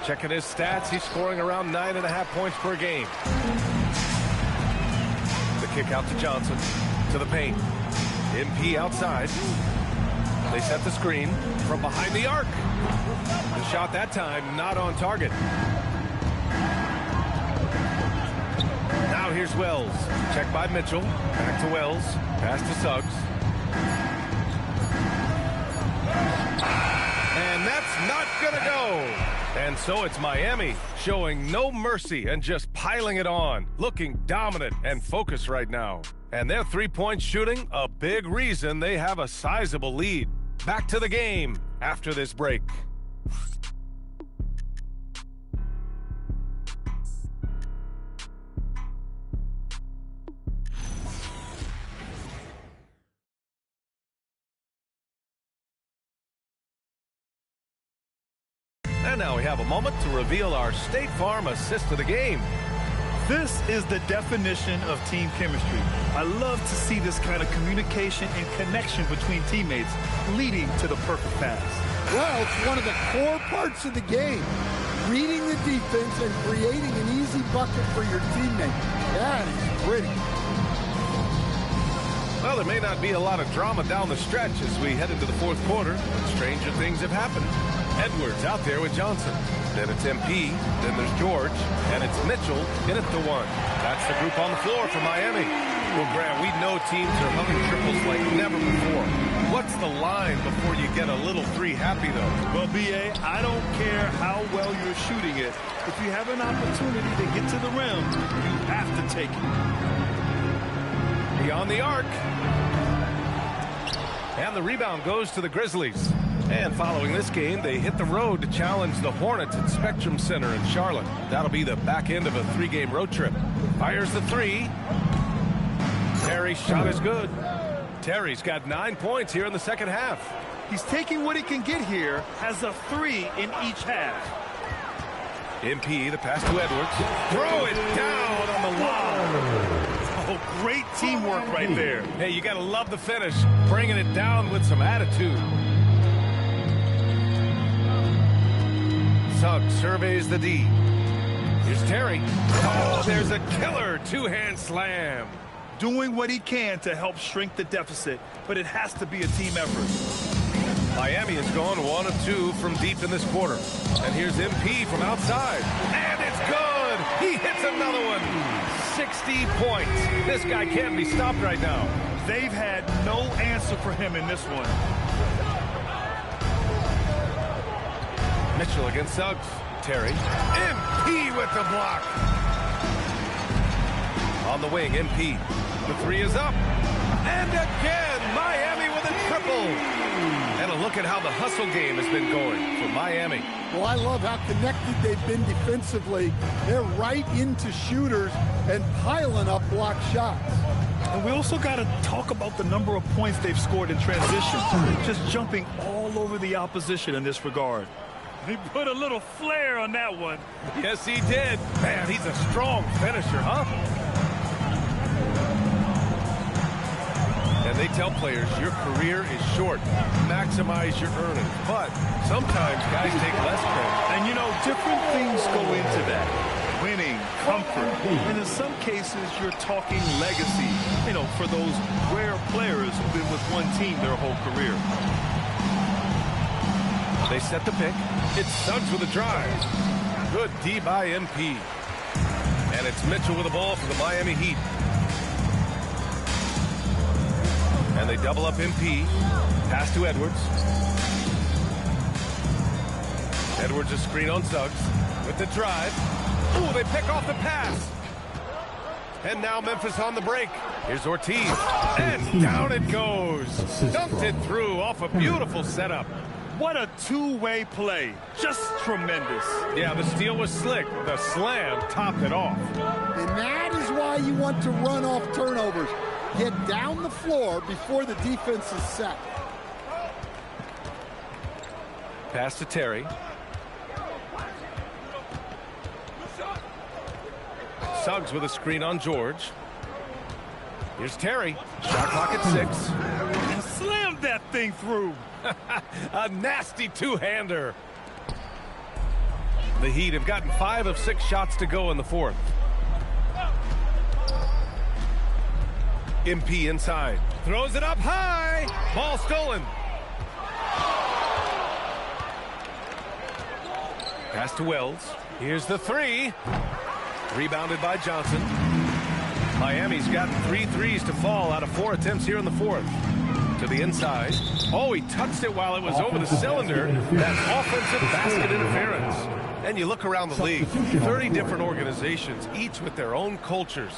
Checking his stats. He's scoring around 9.5 points per game. The kick out to Johnson. To the paint. MP outside. They set the screen from behind the arc. The shot that time not on target. Now here's Wells. Checked by Mitchell. Back to Wells. Pass to Suggs. And that's not gonna go. And so it's Miami showing no mercy and just piling it on. Looking dominant and focused right now. And their three-point shooting, a big reason they have a sizable lead. Back to the game after this break. And now we have a moment to reveal our State Farm assist of the game. This is the definition of team chemistry. I love to see this kind of communication and connection between teammates leading to the perfect pass. Well, it's one of the core parts of the game. Reading the defense and creating an easy bucket for your teammate. That is pretty. Well, there may not be a lot of drama down the stretch as we head into the fourth quarter, but stranger things have happened. Edwards out there with Johnson. Then it's MP, then there's George, and it's Mitchell in at the one. That's the group on the floor for Miami. Well, Grant, we know teams are humming triples like never before. What's the line before you get a little three happy, though? Well, B.A., I don't care how well you're shooting it. If you have an opportunity to get to the rim, you have to take it. Beyond the arc. And the rebound goes to the Grizzlies. And following this game, they hit the road to challenge the Hornets at Spectrum Center in Charlotte. That'll be the back end of a three-game road trip. Fires the three. Terry's shot is good. Terry's got 9 points here in the second half. He's taking what he can get here, has a three in each half. MP, the pass to Edwards. Throw it down on the lob. Oh, great teamwork right there. Hey, you got to love the finish. Bringing it down with some attitude. Suggs surveys the D. Here's Terry. Oh, there's a killer two-hand slam. Doing what he can to help shrink the deficit, but it has to be a team effort. Miami has gone 1 of 2 from deep in this quarter. And here's MP from outside. And it's good. He hits another one. 60 points. This guy can't be stopped right now. They've had no answer for him in this one. Mitchell against Suggs. Terry. MP with the block. On the wing, MP. The three is up. And again, Miami with a triple. And a look at how the hustle game has been going for Miami. Well, I love how connected they've been defensively. They're right into shooters and piling up block shots. And we also got to talk about the number of points they've scored in transition. Just jumping all over the opposition in this regard. He put a little flair on that one. Yes, he did. Man, he's a strong finisher, huh? And they tell players your career is short. Maximize your earnings. But sometimes guys take less credit. And, you know, different things go into that. Winning, comfort, and in some cases, you're talking legacy, you know, for those rare players who've been with one team their whole career. They set the pick. It's Suggs with a drive. Good D by MP. And it's Mitchell with the ball for the Miami Heat. And they double up MP. Pass to Edwards. Edwards a screen on Suggs with the drive. Ooh, they pick off the pass. And now Memphis on the break. Here's Ortiz. And down it goes. Dunked it through off a beautiful setup. What a two-way play. Just tremendous. Yeah, the steal was slick. The slam topped it off. And that is why you want to run off turnovers. Get down the floor before the defense is set. Pass to Terry. Suggs with a screen on George. Here's Terry. Shot clock at 6. Slammed that thing through. A nasty two-hander. The Heat have gotten 5 of 6 shots to go in the fourth. MP inside. Throws it up high. Ball stolen. Pass to Wells. Here's the three. Rebounded by Johnson. Miami's gotten 3 threes to fall out of 4 attempts here in the fourth. To the inside. Oh, he touched it while it was over the cylinder. That's offensive basket interference. And you look around the league, 30 different organizations, each with their own cultures.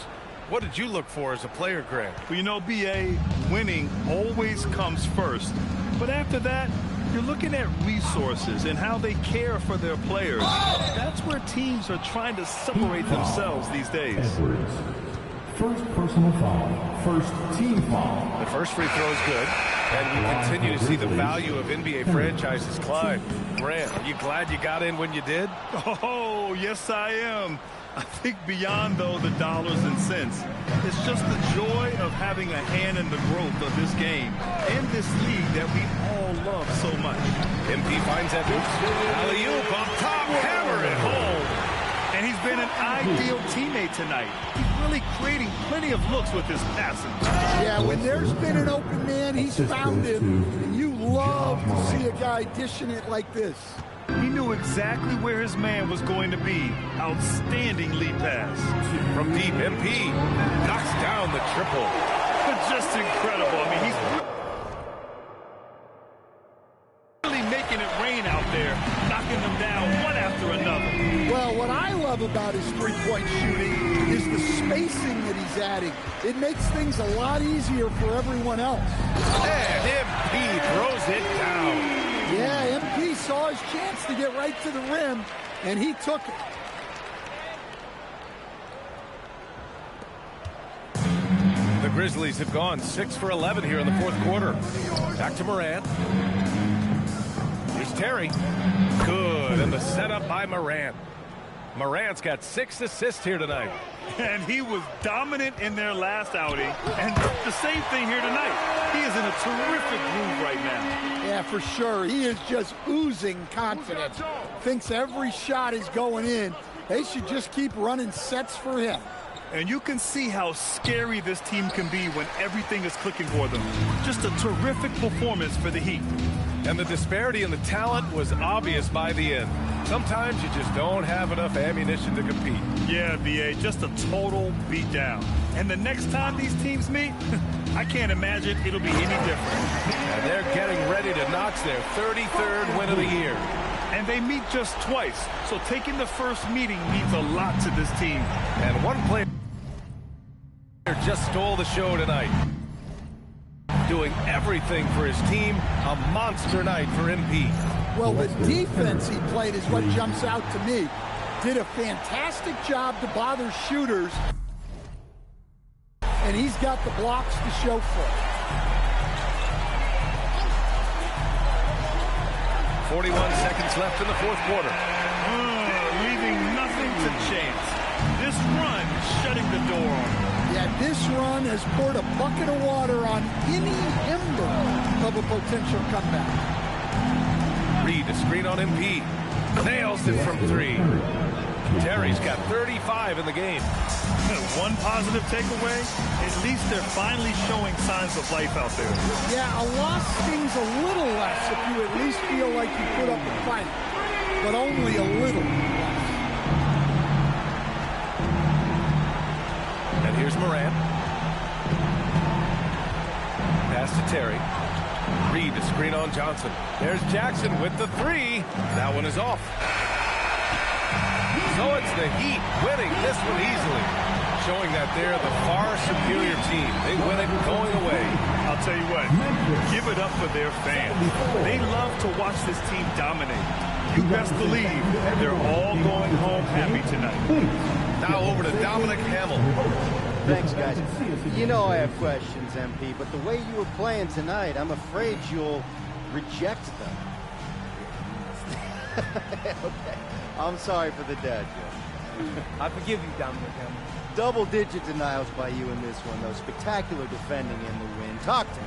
What did you look for as a player, Grant? Well, you know, B.A., winning always comes first. But after that, you're looking at resources and how they care for their players. That's where teams are trying to separate themselves these days. First personal foul. First team foul. The first free throw is good, and we continue to see the value of NBA franchises climb. Grant, are you glad you got in when you did? Oh, yes, I am. I think beyond, though, the dollars and cents, it's just the joy of having a hand in the growth of this game and this league that we all love so much. MP finds Edwards. Alley-oop up top, hammer it home. And he's been an ideal teammate tonight. He's really creating plenty of looks with his passing. Yeah, when there's been an open man, he's found him. And you love to see a guy dishing it like this. He knew exactly where his man was going to be. Outstanding lead pass. From deep, MP knocks down the triple. Just incredible. I mean, he's really making it rain out there, knocking them down one after another. Well, what I love about his three-point shooting is the spacing that he's adding. It makes things a lot easier for everyone else. And MP throws it down. Yeah, MP saw his chance to get right to the rim, and he took it. The Grizzlies have gone 6 for 11 here in the fourth quarter. Back to Morant. Here's Terry. Good, and the setup by Morant. Morant's got 6 assists here tonight. And he was dominant in their last outing, and the same thing here tonight. He is in a terrific groove right now. Yeah, for sure. He is just oozing confidence. Thinks every shot is going in. They should just keep running sets for him. And you can see how scary this team can be when everything is clicking for them. Just a terrific performance for the Heat. And the disparity in the talent was obvious by the end. Sometimes you just don't have enough ammunition to compete. Yeah, B.A., just a total beatdown. And the next time these teams meet, I can't imagine it'll be any different. And they're getting ready to notch their 33rd win of the year. And they meet just twice, so taking the first meeting means a lot to this team. And one player just stole the show tonight. Doing everything for his team, a monster night for MP. Well, the defense he played is what jumps out to me. Did a fantastic job to bother shooters, and he's got the blocks to show for it. 41 seconds left in the fourth quarter. Leaving nothing to chance. This run shutting the door on him. Yeah, this run has poured a bucket of water on any ember of a potential comeback. Reed, a screen on MP. Nails it from 3. Terry's got 35 in the game. One positive takeaway, at least they're finally showing signs of life out there. Yeah, a loss stings a little less if you at least feel like you put up a fight, but only a little less. And here's Morant. Pass to Terry. Reed, a screen on Johnson. There's Jackson with the 3. That one is off. So it's the Heat winning this one easily, showing that they're the far superior team. They win it going away. I'll tell you what, give it up for their fans. They love to watch this team dominate. You best believe they're all going home happy tonight. Now over to Dominic Hamill. Thanks, guys. You know I have questions, MP, but the way you were playing tonight, I'm afraid you'll reject them. Okay. I'm sorry for the dad joke. I forgive you, Dominic Hamill. Double-digit denials by you in this one, though. Spectacular defending in the win. Talk to me.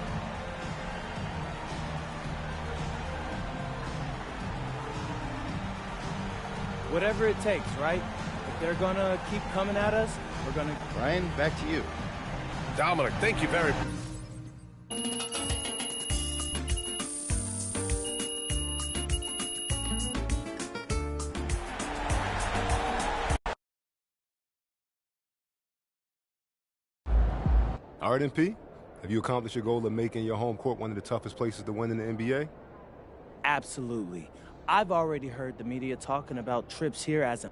Whatever it takes, right? If they're going to keep coming at us, we're going to... Ryan, back to you. Dominic, thank you very much. All right, MP, have you accomplished your goal of making your home court one of the toughest places to win in the NBA? Absolutely. I've already heard the media talking about trips here as a...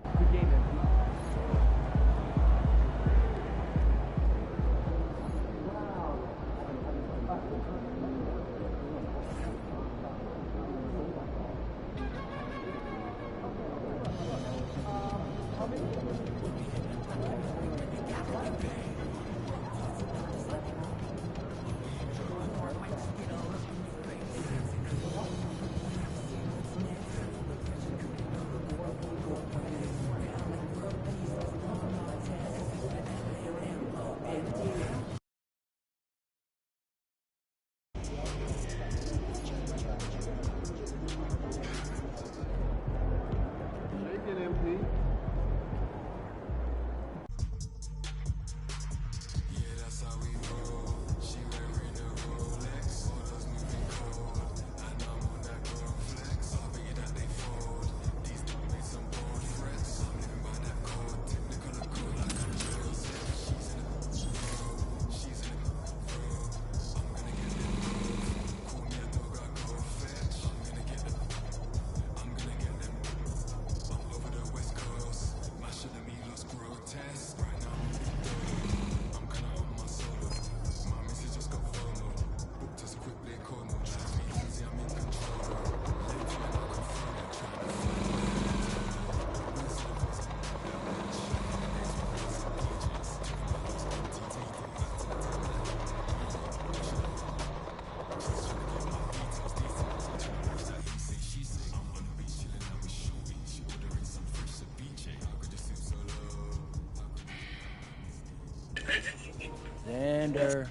Xander,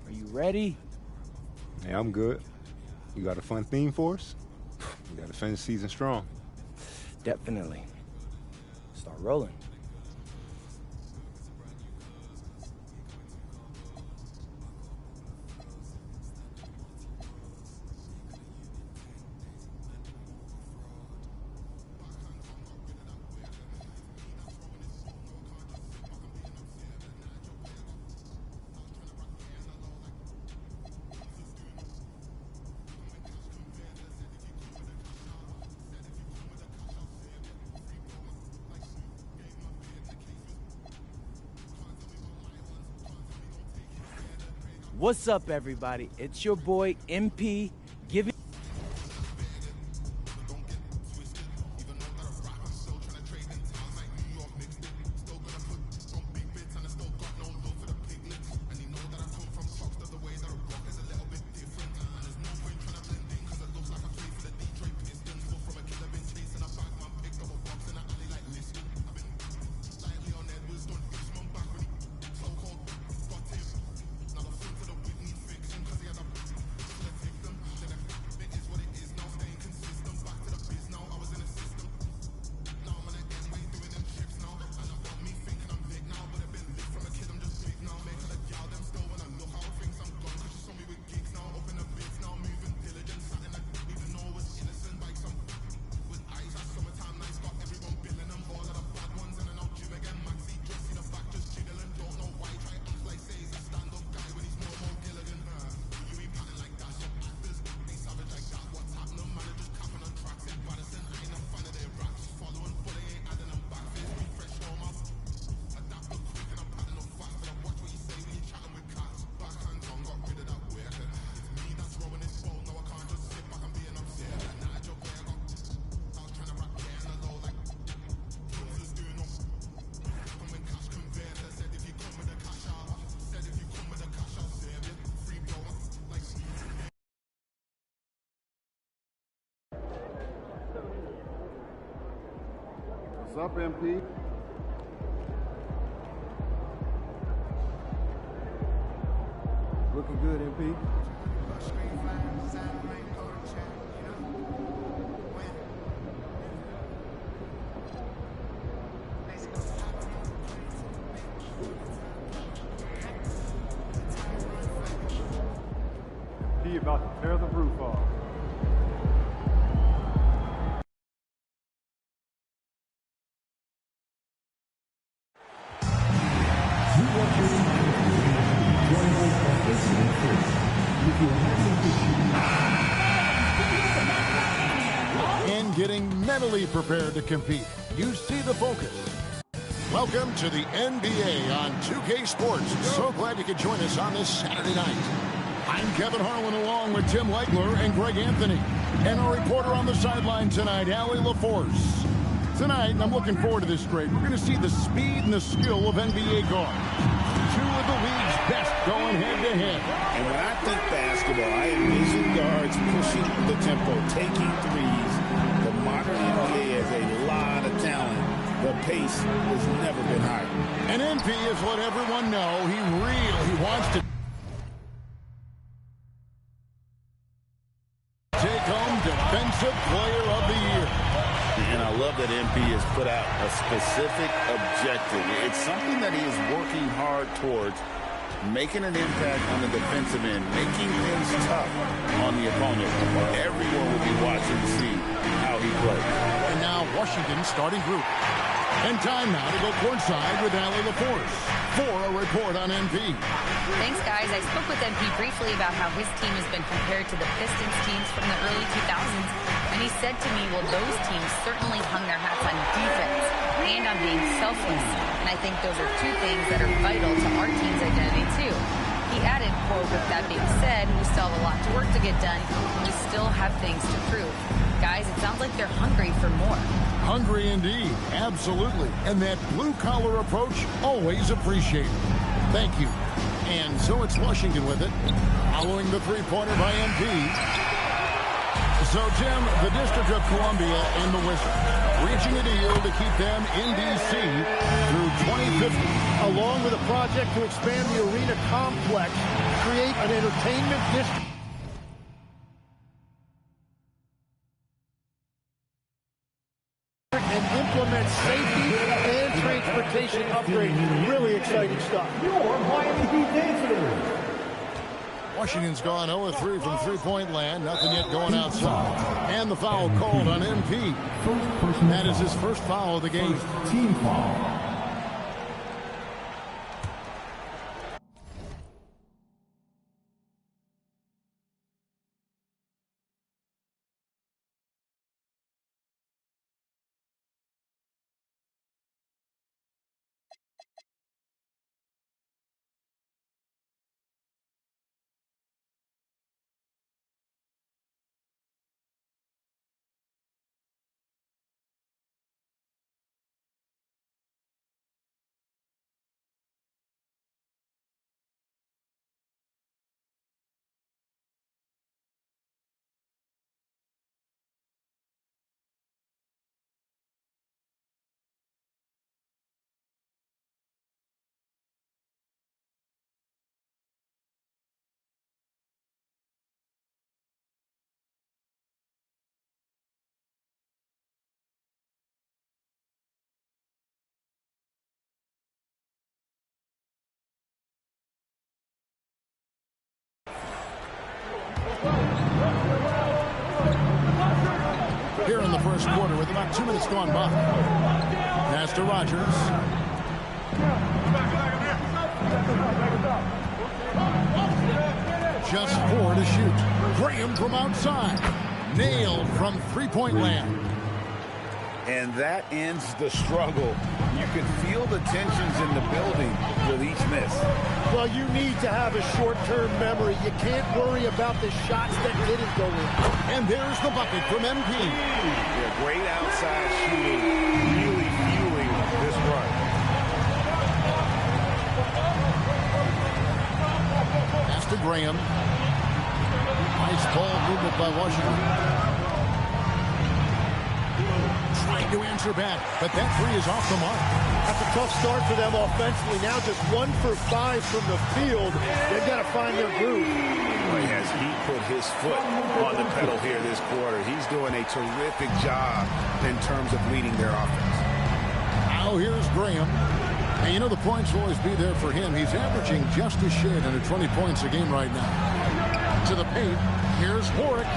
are you ready? Hey, I'm good. You got a fun theme for us? We got to finish the season strong. Definitely. Start rolling. What's up, everybody? It's your boy, MP, giving... What's up, MP? Looking good, MP. He about to tear the roof off. And getting mentally prepared to compete. You see the focus. Welcome to the NBA on 2K Sports. So glad you could join us on this Saturday night. I'm Kevin Harlan along with Tim Legler and Greg Anthony. And our reporter on the sideline tonight, Allie LaForce. Tonight, and I'm looking forward to this grade, we're going to see the speed and the skill of NBA guards. Two of the league's best going head-to-head. And when I think basketball, I envision guards pushing the tempo, taking threes. The modern NBA has a lot of talent. The pace has never been higher. And MP has let everyone know he really wants to take home Defensive Player of the Year. And I love that MP has put out a specific objective. It's something that he is working hard towards, making an impact on the defensive end, making things tough on the opponent. Everyone will be watching to see how he plays. And now Washington's starting group. And time now to go courtside with Allie LaForce for a report on MP. Thanks, guys. I spoke with MP briefly about how his team has been compared to the Pistons teams from the early 2000s. And he said to me, well, those teams certainly hung their hats on defense and on being selfless. And I think those are two things that are vital to our team's identity, too. He added, quote, with that being said, we still have a lot to work to get done. We still have things to prove. Guys, it sounds like they're hungry for more. Hungry indeed, absolutely. And that blue-collar approach, always appreciated. Thank you. And so it's Washington with it. Following the three-pointer by MP. So, Jim, the District of Columbia and the Wizards reaching a deal to keep them in D.C. through 2050. Along with a project to expand the arena complex, create an entertainment district. And implement safety and transportation upgrades. Really exciting stuff. Your Miami Heat dancers. Washington's gone 0-3 from three-point land. Nothing yet going outside. And the foul called on MP. That is his first foul of the game. Team foul. Here in the first quarter with about 2 minutes gone by. Pass to Rogers. Just 4 to shoot. Graham from outside. Nailed from three-point land. And that ends the struggle. You can feel the tensions in the building with each miss. Well, you need to have a short-term memory. You can't worry about the shots that didn't go in. And there's the bucket from MP. Yeah, great outside shooting, really fueling this run. Pass to Graham. Nice ball movement by Washington. Trying to answer back, but that three is off the mark. That's a tough start for them offensively. Now just 1 for 5 from the field. They've got to find their groove. Boy, has he put his foot on the pedal here this quarter. He's doing a terrific job in terms of leading their offense. Now here's Graham. And you know the points will always be there for him. He's averaging just a shade under 20 points a game right now. To the paint. Here's Warwick.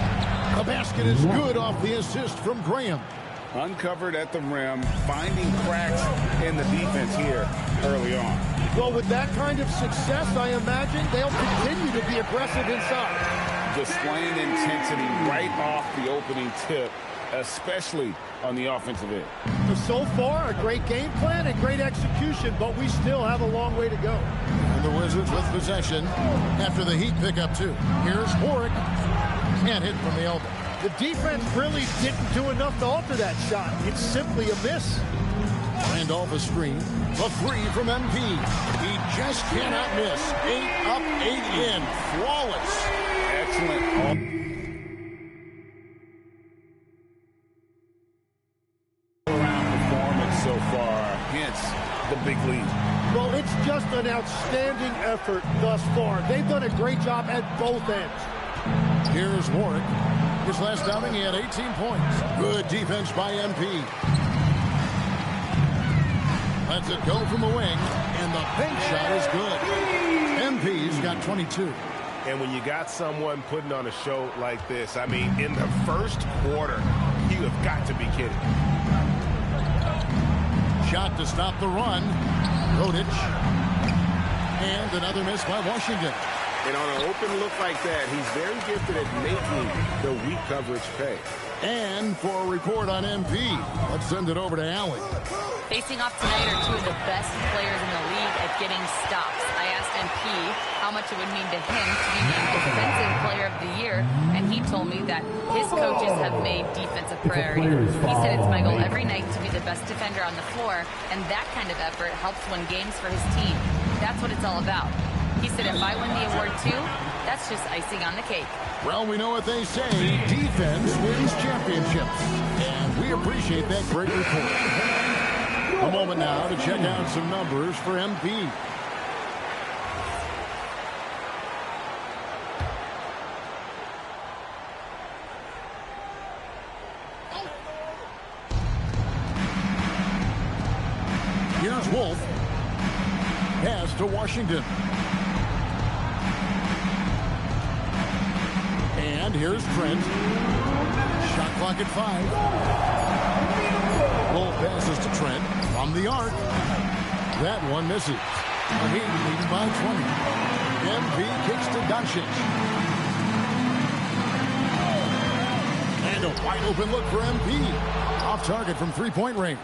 The basket is good off the assist from Graham. Uncovered at the rim, finding cracks in the defense here early on. Well, with that kind of success, I imagine they'll continue to be aggressive inside. Displaying intensity right off the opening tip, especially on the offensive end. So far, a great game plan and great execution, but we still have a long way to go. And the Wizards with possession after the Heat pick up 2. Here's Warwick. Can't hit from the elbow. The defense really didn't do enough to alter that shot. It's simply a miss. Randolph a screen. A 3 from MP. He just cannot miss. 8 up, 8 in. Flawless. Excellent. Performance so far, hence the big lead. Well, it's just an outstanding effort thus far. They've done a great job at both ends. Here's Warwick. His last outing, he had 18 points. Good defense by MP. Lets it go from the wing, and the bank shot is good. MP's got 22. And when you got someone putting on a show like this, I mean, in the first quarter, you have got to be kidding. Shot to stop the run. Rodic. And another miss by Washington. And on an open look like that, he's very gifted at making the weak coverage pay. And for a report on MP, let's send it over to Allie. Facing off tonight are 2 of the best players in the league at getting stops. I asked MP how much it would mean to him to be named Defensive Player of the Year, and he told me that his coaches have made defense a priority. He said it's my goal every night to be the best defender on the floor, and that kind of effort helps win games for his team. That's what it's all about. He said if I win the award too, That's just icing on the cake. Well, we know what they say. Defense wins championships. And we appreciate that great report. A moment now to check out some numbers for MP. Here's Wolf. Pass to Washington. And here's Trent. Shot clock at 5. Wolf passes to Trent from the arc. That one misses. The Heat leading by 20. MP kicks to Doncic. And a wide open look for MP. Off target from three-point range.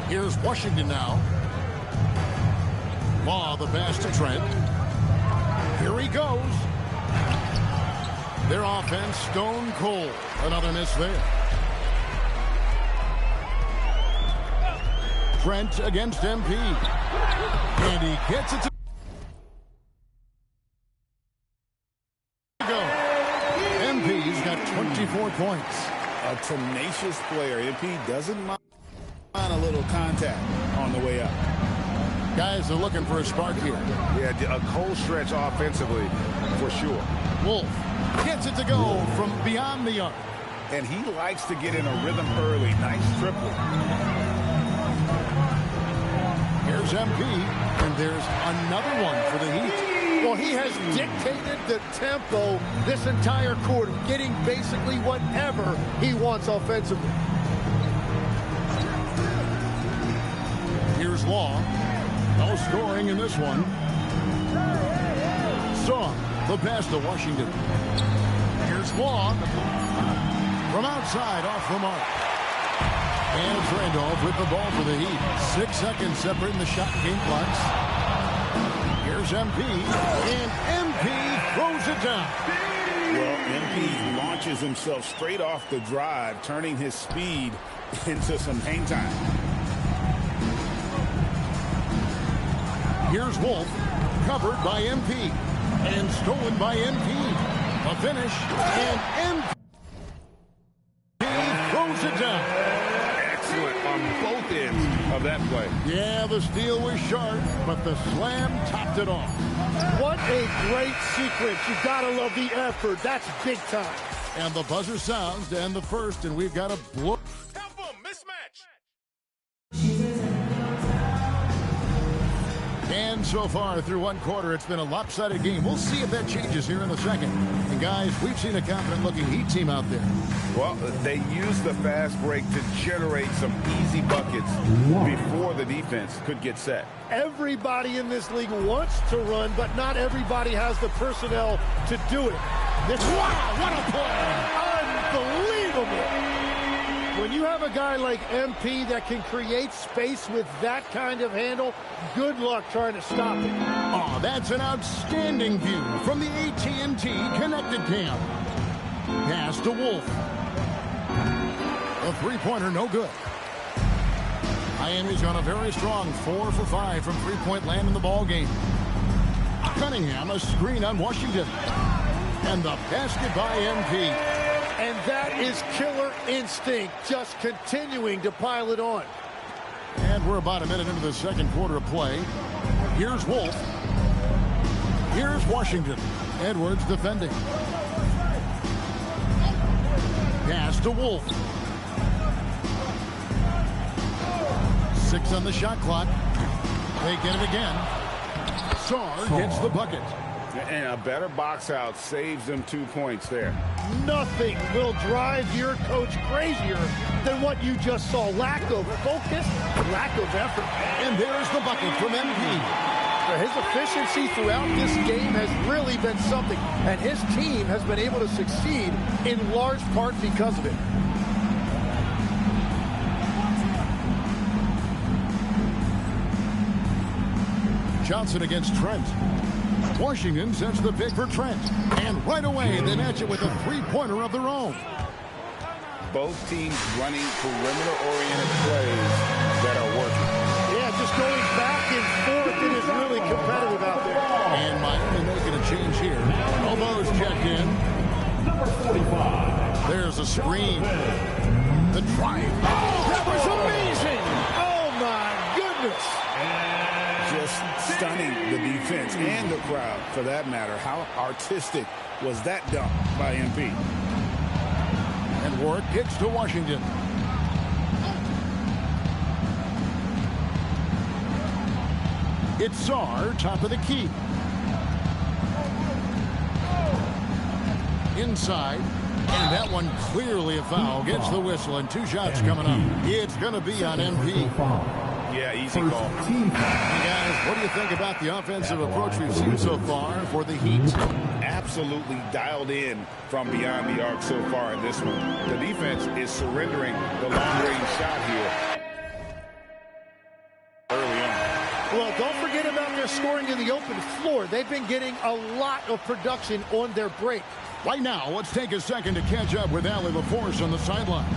Here's Washington now. Law the pass to Trent. Here he goes. Their offense stone cold. Another miss there. Trent against MP. And he gets it to go. MP's got 24 points. A tenacious player. MP doesn't mind a little contact on the way up. Guys are looking for a spark here. Yeah, a cold stretch offensively, for sure. Wolf gets it to go from beyond the arc. And he likes to get in a rhythm early. Nice triple. Here's MP, and there's another one for the Heat. Well, he has dictated the tempo this entire quarter, getting basically whatever he wants offensively. Here's Law. No scoring in this one. Song, the pass to Washington. Here's Law. From outside, off the mark. And it's Randolph with the ball for the Heat. 6 seconds separating the shot and game clocks. Here's MP. And MP throws it down. Well, MP launches himself straight off the drive, turning his speed into some hang time. Here's Wolf, covered by MP, and stolen by MP. A finish, and MP throws it down. Excellent on both ends of that play. Yeah, the steal was sharp, but the slam topped it off. What a great sequence. You gotta love the effort. That's big time. And the buzzer sounds to end the first, and we've got a blow. Help him, mismatch. And so far through one quarter, it's been a lopsided game. We'll see if that changes here in the second. And guys, we've seen a confident-looking Heat team out there. Well, they use the fast break to generate some easy buckets before the defense could get set. Everybody in this league wants to run, but not everybody has the personnel to do it. Wow, what a play! Unbelievable! When you have a guy like MP that can create space with that kind of handle, good luck trying to stop it. Oh, that's an outstanding view from the AT&T Connected Cam. Pass to Wolf. A three-pointer, no good. Miami's gone a very strong 4 for 5 from three-point land in the ball game. Cunningham, a screen on Washington. And the basket by MP. And that is killer instinct, just continuing to pile it on. And we're about a minute into the second quarter of play. Here's Wolf. Here's Washington. Edwards defending. Pass to Wolf. 6 on the shot clock. They get it again. Sarr gets the bucket. And a better box out saves them 2 points there. Nothing will drive your coach crazier than what you just saw. Lack of focus, lack of effort. And there's the bucket from MP. His efficiency throughout this game has really been something, and his team has been able to succeed in large part because of it. Johnson against Trent. Washington sets the pick for Trent. And right away, they match it with a three-pointer of their own. Both teams running perimeter-oriented plays that are working. Yeah, just going back and forth. It is really competitive out there. And Miami making a change checked in. Number 45. There's a screen. The drive. That was amazing. Oh, my goodness. Just stunning the defense and the crowd, for that matter. How artistic was that dunk by MP? And Warwick kicks to Washington. It's Sarr, top of the key. Inside. And that one clearly a foul. Gets the whistle, and 2 shots coming up. It's going to be on MP. Yeah, easy call. Hey guys, what do you think about the offensive approach we've seen so far for the Heat? Absolutely dialed in from beyond the arc so far in this one. The defense is surrendering the long-range shot here early on. Well, don't forget about their scoring in the open floor. They've been getting a lot of production on their break. Right now, let's take a second to catch up with Allie LaForce on the sidelines.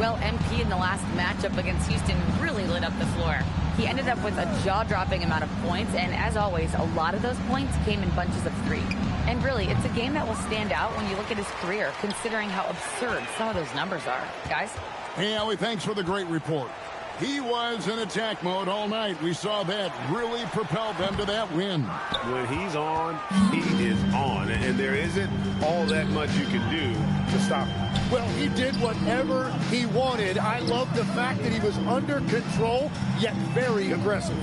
Well, MP in the last matchup against Houston really lit up the floor. He ended up with a jaw-dropping amount of points, and as always, a lot of those points came in bunches of 3. And really, it's a game that will stand out when you look at his career, considering how absurd some of those numbers are. Guys? Hey, Allie, thanks for the great report. He was in attack mode all night. We saw that really propelled them to that win. When he's on, he is on. And there isn't all that much you can do to stop him. Well, he did whatever he wanted. I love the fact that he was under control, yet very aggressive.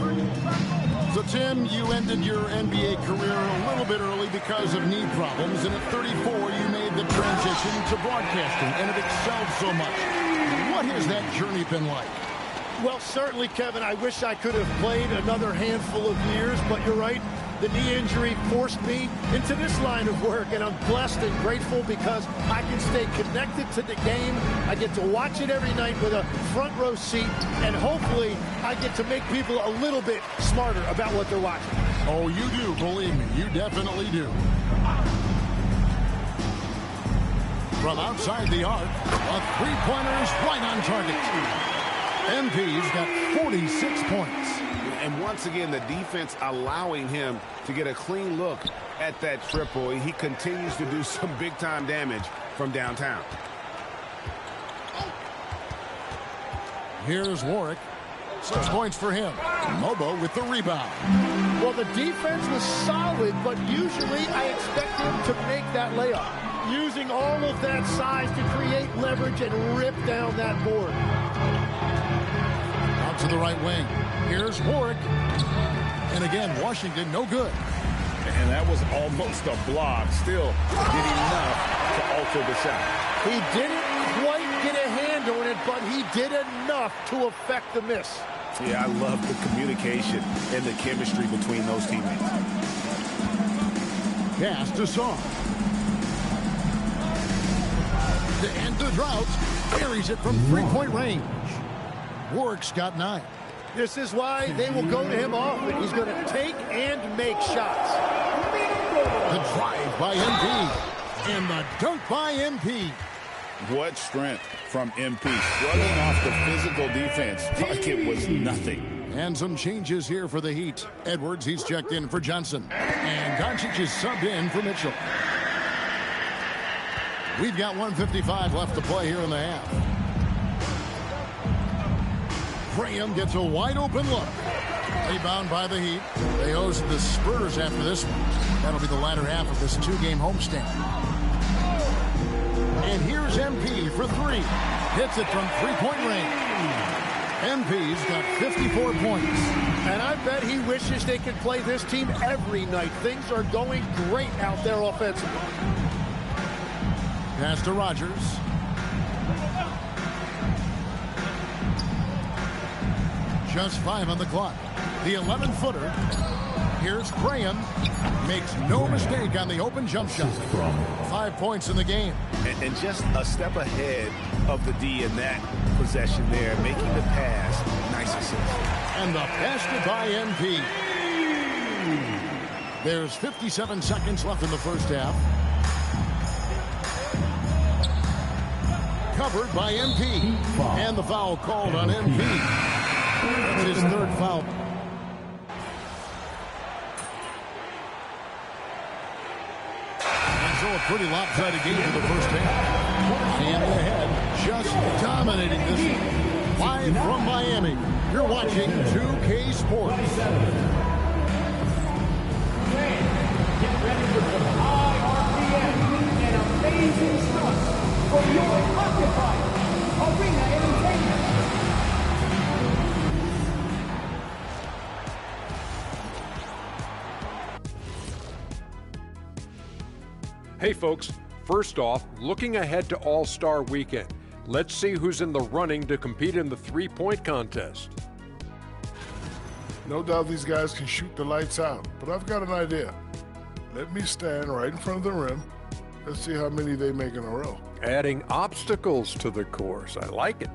So, Tim, you ended your NBA career a little bit early because of knee problems. And at 34, you made the transition to broadcasting, and it excelled so much. What has that journey been like? Well, certainly, Kevin, I wish I could have played another handful of years, but you're right. The knee injury forced me into this line of work, and I'm blessed and grateful because I can stay connected to the game. I get to watch it every night with a front row seat, and hopefully I get to make people a little bit smarter about what they're watching. Oh, you do, believe me. You definitely do. From outside the arc, a three-pointer's right on target. MP's got 46 points. And once again, the defense allowing him to get a clean look at that triple. He continues to do some big-time damage from downtown. Here's Warwick. 6 points for him. Mobo with the rebound. Well, the defense was solid, but usually I expect him to make that layup, using all of that size to create leverage and rip down that board. Out to the right wing. Here's Warwick. And again, Washington, no good. And that was almost a block. Still did enough to alter the shot. He didn't quite get a hand on it, but he did enough to affect the miss. Yeah, I love the communication and the chemistry between those teammates. Pass to Sarr. To end the drought, carries it from three-point range. Warwick's got 9. This is why they will go to him often. He's going to take and make shots. The drive by MP. And the dunk by MP. What strength from MP. Struggling off the physical defense like it was nothing. And some changes here for the Heat. Edwards, he's checked in for Johnson. And Doncic is subbed in for Mitchell. We've got 1:55 left to play here in the half. Graham gets a wide open look. Rebound by the Heat. They host the Spurs after this one. That'll be the latter half of this 2-game homestand. And here's MP for 3. Hits it from three-point range. MP's got 54 points. And I bet he wishes they could play this team every night. Things are going great out there offensively. Pass to Rogers. Just 5 on the clock. The 11-footer. Here's Graham. Makes no mistake on the open jump shot. 5 points in the game. And just a step ahead of the D in that possession there, making the pass. Nice assist. And the basket by MP. There's 57 seconds left in the first half. Covered by MP. And the foul called on MP. That's his 3rd foul. And so pretty lopsided game for the first half. Miami ahead, just dominating this one. Live from Miami, you're watching 2K Sports. Get ready for some high RPM and amazing stuff for your occupied arena entertainment. Hey folks, first off, looking ahead to All-Star Weekend. Let's see who's in the running to compete in the three-point contest. No doubt these guys can shoot the lights out, but I've got an idea. Let me stand right in front of the rim. Let's see how many they make in a row. Adding obstacles to the course. I like it.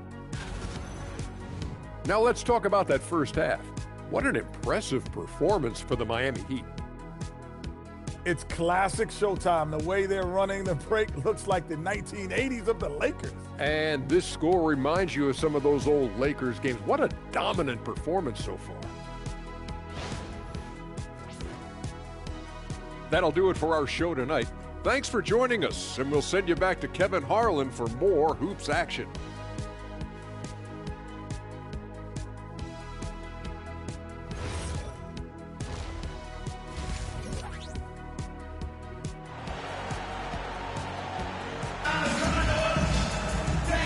Now let's talk about that first half. What an impressive performance for the Miami Heat. It's classic Showtime. The way they're running the break looks like the 1980s of the Lakers. And this score reminds you of some of those old Lakers games. What a dominant performance so far. That'll do it for our show tonight. Thanks for joining us, and we'll send you back to Kevin Harlan for more hoops action.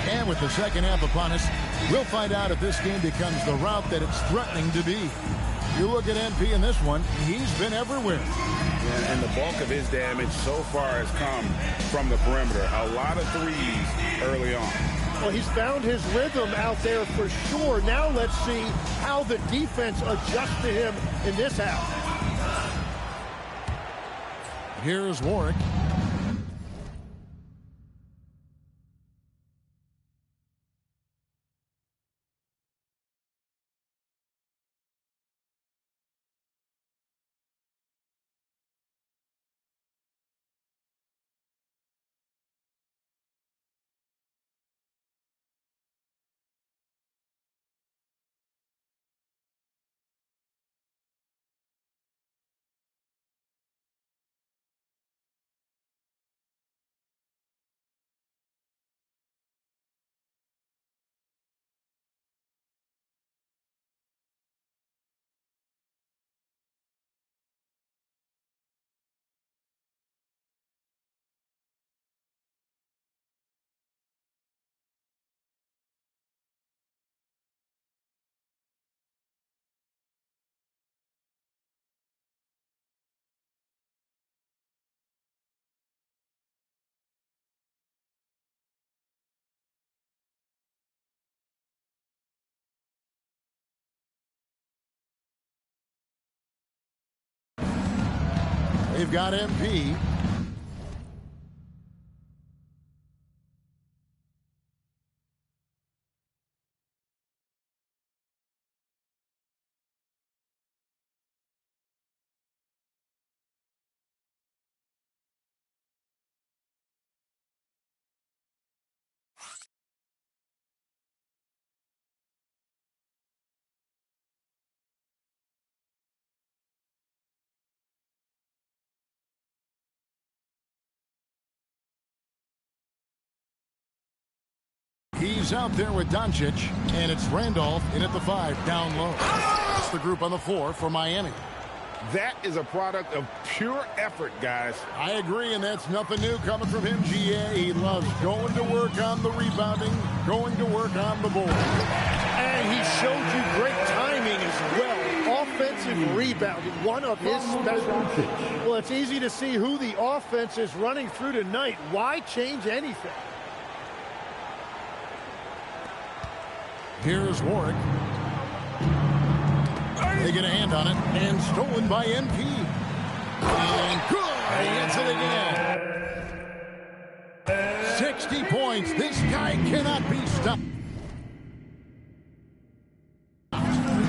And with the second half upon us, we'll find out if this game becomes the route that it's threatening to be. You look at MP in this one, he's been everywhere. And the bulk of his damage so far has come from the perimeter. A lot of threes early on. Well, he's found his rhythm out there for sure. Now let's see how the defense adjusts to him in this half. Here's Warwick. They've got MP. He's out there with Doncic, and it's Randolph in at the 5, down low. That's the group on the floor for Miami. That is a product of pure effort, guys. I agree, and that's nothing new coming from him, GA. He loves going to work on the rebounding, going to work on the board. And he showed you great timing as well. Offensive rebounding, one of his specialties. Well, it's easy to see who the offense is running through tonight. Why change anything? Here's Warwick. They get a hand on it, and stolen by MP. And good! He hits it again. 60 points. This guy cannot be stopped.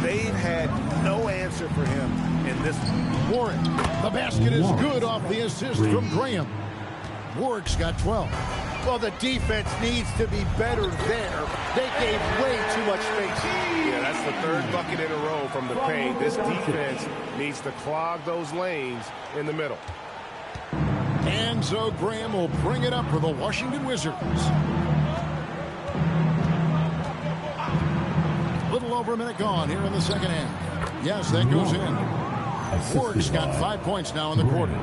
They've had no answer for him in this one. Warwick. The basket is good off the assist from Graham. Warwick's got 12. Well, the defense needs to be better there. They gave way too much space. Yeah, that's the third bucket in a row from the paint. This defense needs to clog those lanes in the middle. And so Graham will bring it up for the Washington Wizards. Little over a minute gone here in the second half. Yes, that goes in. Warwick's got 5 points now in the quarter.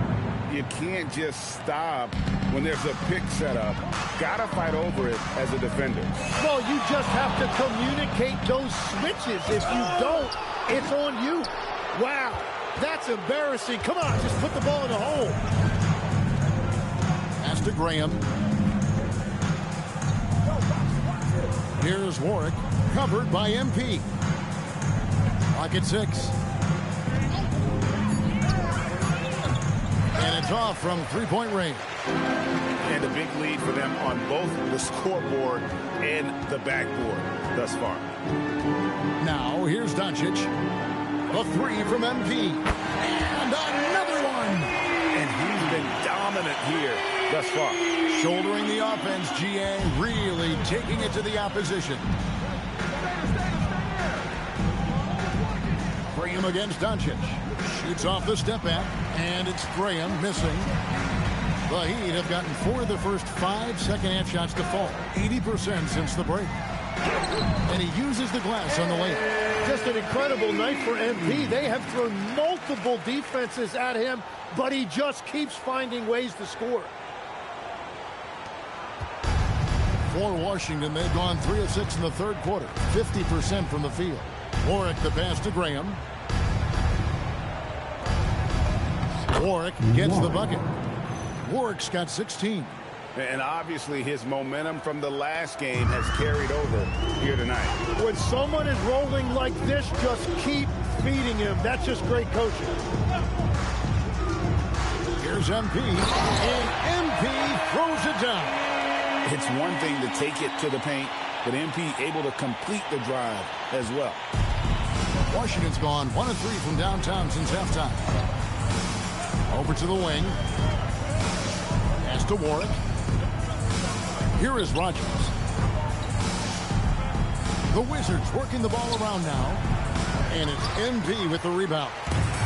You can't just stop when there's a pick set up. Gotta fight over it as a defender. Well, you just have to communicate those switches. If you don't, it's on you. Wow, that's embarrassing. Come on, just put the ball in the hole. Pass to Graham. Here's Warwick, covered by MP. Clock at 6. And it's off from three-point range. And a big lead for them on both the scoreboard and the backboard thus far. Now, here's Doncic. The three from MP. And another one! And he's been dominant here thus far. Shouldering the offense, GA really taking it to the opposition. Graham against Doncic. Shoots off the step back, and it's Graham missing. The Heat have gotten 4 of the first 5 second-half shots to fall. 80% since the break. And he uses the glass on the lane. Just an incredible night for MP. They have thrown multiple defenses at him, but he just keeps finding ways to score. For Washington, they've gone 3 of 6 in the third quarter. 50% from the field. Warwick the pass to Graham. Warwick gets the bucket. Warwick's got 16. And obviously his momentum from the last game has carried over here tonight. When someone is rolling like this, just keep feeding him. That's just great coaching. Here's MP. And MP throws it down. It's one thing to take it to the paint, but MP able to complete the drive as well. Washington's gone 1 of 3 from downtown since halftime. Over to the wing. Pass to Warwick. Here is Rogers. The Wizards working the ball around now. And it's MP with the rebound.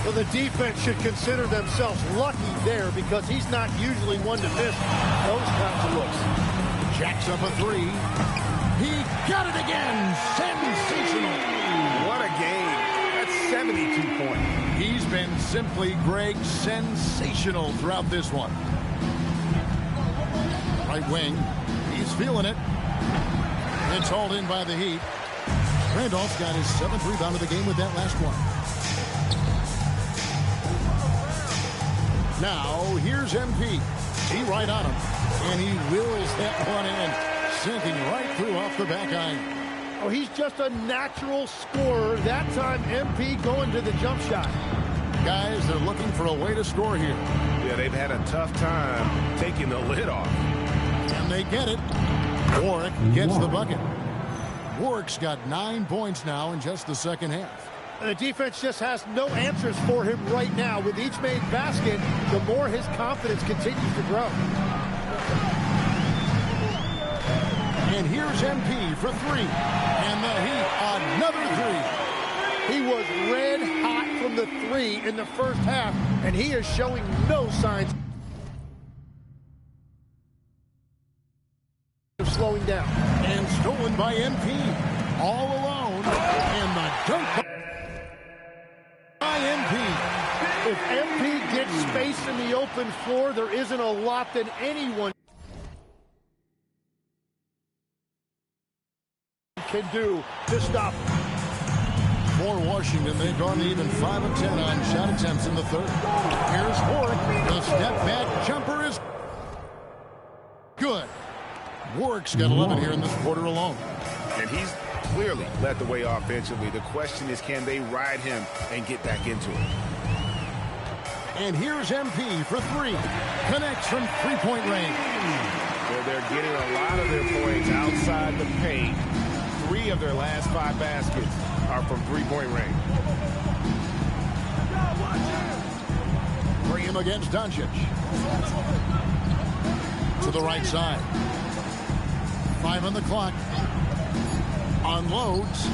Well, the defense should consider themselves lucky there because he's not usually one to miss those kinds of looks. Jacks up a 3. He got it again. Sensational. What a game. That's 72 points. He's been simply, Greg, sensational throughout this one. Right wing. He's feeling it. It's hauled in by the Heat. Randolph's got his 7th rebound of the game with that last one. Now, here's MP. He right on him. And he wills that one in. Sinking right through off the back iron. Oh, he's just a natural scorer. That time, MP going to the jump shot. Guys, they're looking for a way to score here. Yeah, they've had a tough time taking the lid off. And they get it. Warwick gets the bucket. Warwick's got 9 points now in just the second half. And the defense just has no answers for him right now. With each made basket, the more his confidence continues to grow. And here's MP for 3. And the Heat, another 3. He was red hot from the 3 in the first half, and he is showing no signs of slowing down. And stolen by MP. All alone. And the dunk by MP. If MP gets space in the open floor, there isn't a lot that anyone can do to stop him. For Washington, they've gone even 5 of 10 on shot attempts in the third. Here's Warwick. The step back jumper is good. Warwick's got 11 here in this quarter alone. And he's clearly led the way offensively. The question is, can they ride him and get back into it? And here's MP for 3. Connects from three-point range. Well, they're getting a lot of their points outside the paint. 3 of their last 5 baskets are from three-point range. Graham against Doncic. To the right side. 5 on the clock. Unloads.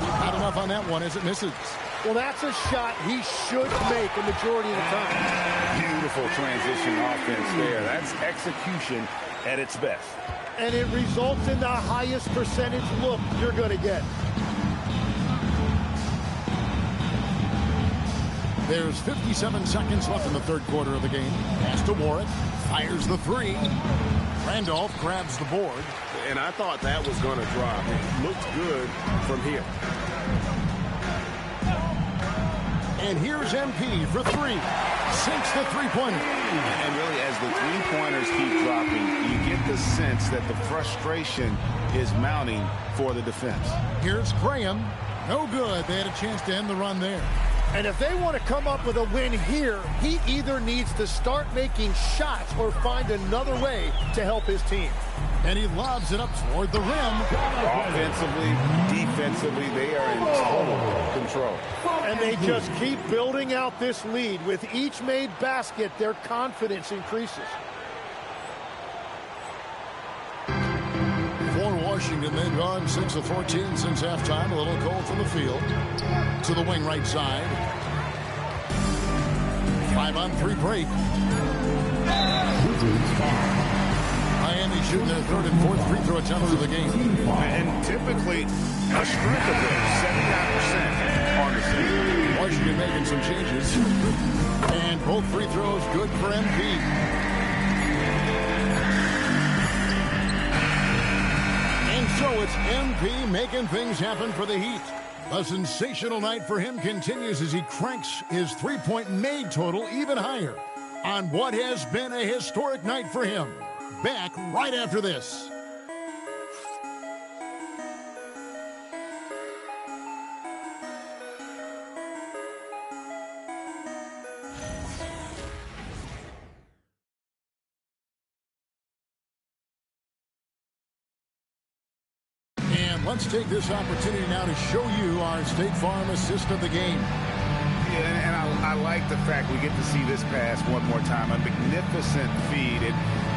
Not enough on that one as it misses. Well, that's a shot he should make a majority of the time. Beautiful transition offense there. That's execution at its best. And it results in the highest percentage look you're going to get. There's 57 seconds left in the third quarter of the game. Pass to Warren. Fires the three. Randolph grabs the board. And I thought that was going to drop. It looked good from here. And here's MP for three. Sinks the three-pointer. And really, as the three-pointers keep dropping, you get the sense that the frustration is mounting for the defense. Here's Graham. No good. They had a chance to end the run there. And if they want to come up with a win here, he either needs to start making shots or find another way to help his team. And he lobs it up toward the rim. Offensively, defensively, they are in total control. And they just keep building out this lead. With each made basket, their confidence increases. For Washington, they've gone 6 of 14 since halftime. A little cold from the field. To the wing right side. 5-on-3 break. Miami shooting their third and fourth free throw attempts of the game. And typically, a strength of theirs, 79% on the season. Washington making some changes. And both free throws good for MP. And so it's MP making things happen for the Heat. A sensational night for him continues as he cranks his three-point made total even higher on what has been a historic night for him. Back right after this. Let's take this opportunity now to show you our State Farm assist of the game. Yeah, and I like the fact we get to see this pass one more time. A magnificent feed. And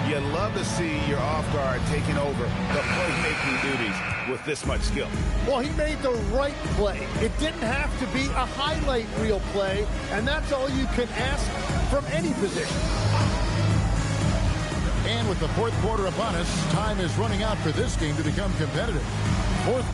you love to see your off guard taking over the playmaking duties with this much skill. Well, he made the right play. It didn't have to be a highlight reel play, and that's all you can ask from any position. And with the fourth quarter upon us, time is running out for this game to become competitive. Fourth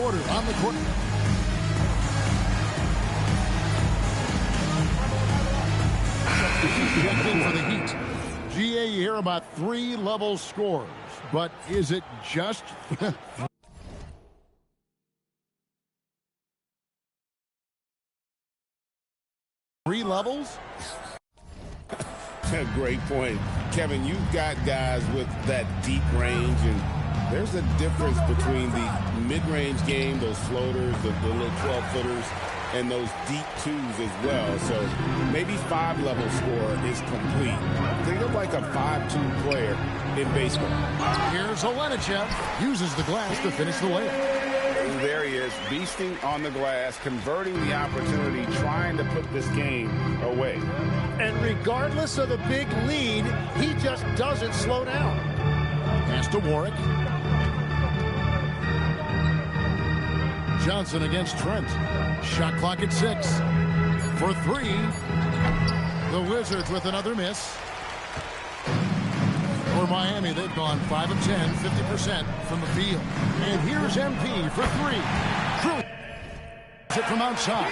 quarter on the court. Checking for the Heat. GA, you hear about 3 level scores, but is it just 3 levels? Great point. Kevin, you've got guys with that deep range, and there's a difference between the mid-range game, those floaters, the little 12-footers, and those deep twos as well. So maybe 5-level score is complete. Think of like a 5-2 player in baseball. Here's Olenichev. Uses the glass to finish the layup. There he is, beasting on the glass, converting the opportunity, trying to put this game away. And regardless of the big lead, he just doesn't slow down. Pass to Warwick. Johnson against Trent. Shot clock at 6. For 3. The Wizards with another miss. For Miami, they've gone 5 of 10, 50% from the field. And here's MP for 3. True. It from outside.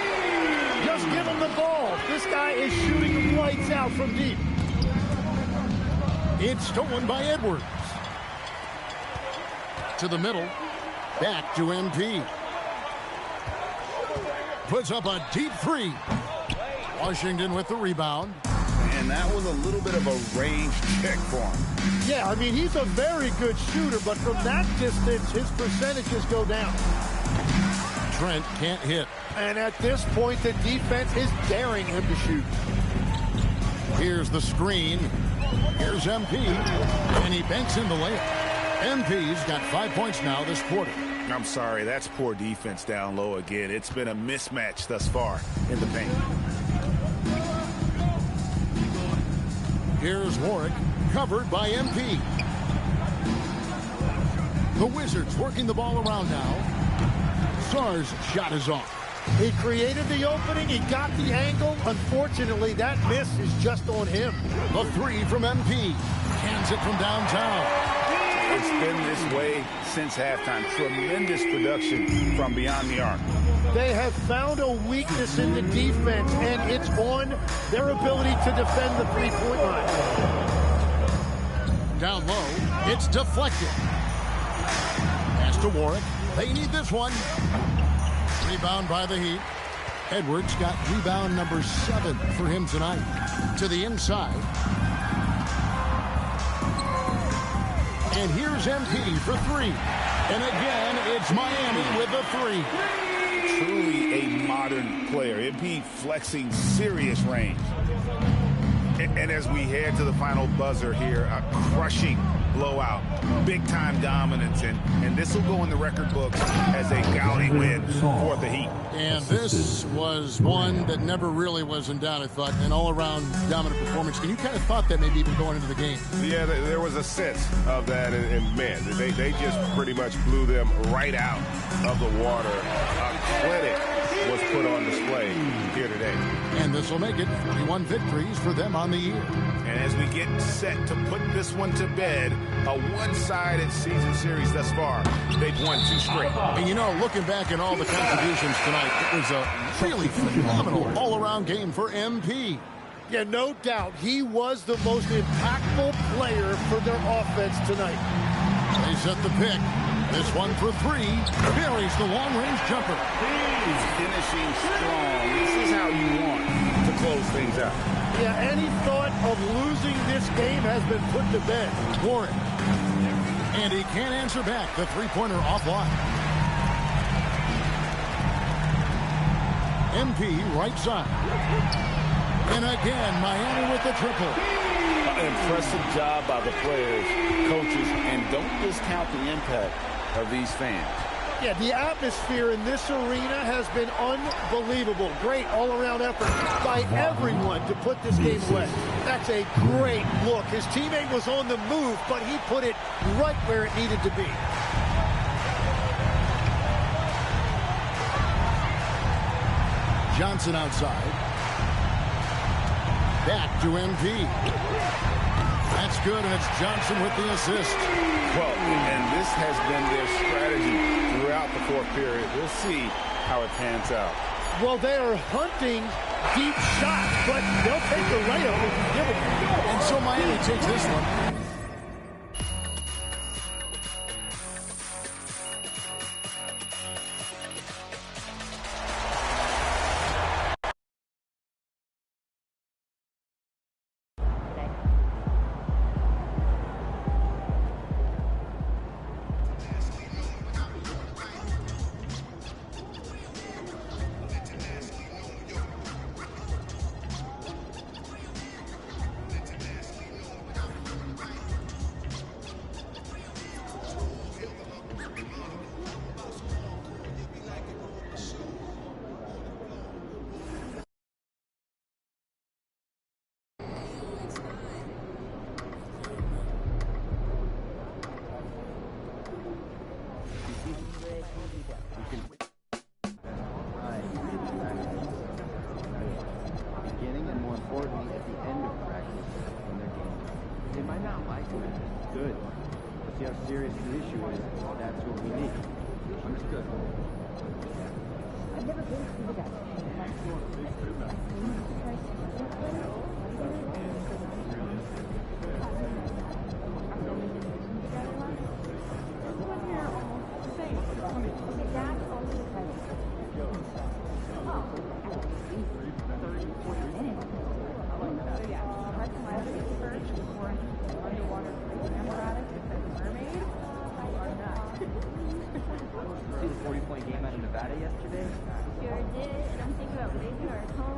Just give him the ball. This guy is shooting lights out from deep. It's stolen by Edwards. To the middle. Back to MP. Puts up a deep 3. Washington with the rebound. And that was a little bit of a range check for him. Yeah, I mean, he's a very good shooter, but from that distance, his percentages go down. Trent can't hit. And at this point, the defense is daring him to shoot. Here's the screen. Here's MP. And he banks in the layup. MP's got 5 points now this quarter. I'm sorry, that's poor defense down low again. It's been a mismatch thus far in the paint. Here's Warwick, covered by MP. The Wizards working the ball around now. Sarr's shot is off. He created the opening, he got the angle. Unfortunately, that miss is just on him. A 3 from MP. Cans it from downtown. It's been this way since halftime. Tremendous production from beyond the arc. They have found a weakness in the defense, and it's on their ability to defend the three-point line. Down low, it's deflected. Pass to Warwick. They need this one. Rebound by the Heat. Edwards got rebound number 7 for him tonight. To the inside. And here's MP for 3. And again, it's Miami with a 3. Truly a modern player. MP flexing serious range. And as we head to the final buzzer here, a crushing blowout, big-time dominance, and this will go in the record books as a gaudy win for the Heat. And this was one that never really was in doubt, I thought, an all-around dominant performance. And you kind of thought that maybe even going into the game. Yeah, there was a sense of that, and man, they just pretty much blew them right out of the water. A clinic was put on display here today. And this will make it 41 victories for them on the year. And as we get set to put this one to bed, a one-sided season series thus far. They've won 2 straight. And you know, looking back at all the contributions tonight, it was a really phenomenal all-around game for MP. Yeah, no doubt. He was the most impactful player for their offense tonight. They set the pick. This one for 3. Buries the long-range jumper. He's finishing strong. This is how you want to close things out. Yeah, any thought of losing this game has been put to bed. Warren. And he can't answer back. The three-pointer offline. MP right side. And again, Miami with the triple. Impressive job by the players, coaches, and don't discount the impact of these fans. Yeah, the atmosphere in this arena has been unbelievable. Great all-around effort by everyone to put this game away. That's a great look. His teammate was on the move, but he put it right where it needed to be. Johnson outside. Back to MP. That's good, and it's Johnson with the assist. Well, and this has been their strategy throughout throughout the fourth period. We'll see how it pans out. Well, they are hunting deep shots, but they'll take the layup if you give it. And so Miami takes this one. Beginning and more importantly at the end of practice when they're game. They might not like it. Good. See how serious the issue is. That's what we need. Understood. I've never been to the guy. See the 40-point game out of Nevada yesterday? Sure did, and I'm thinking about leaving our home.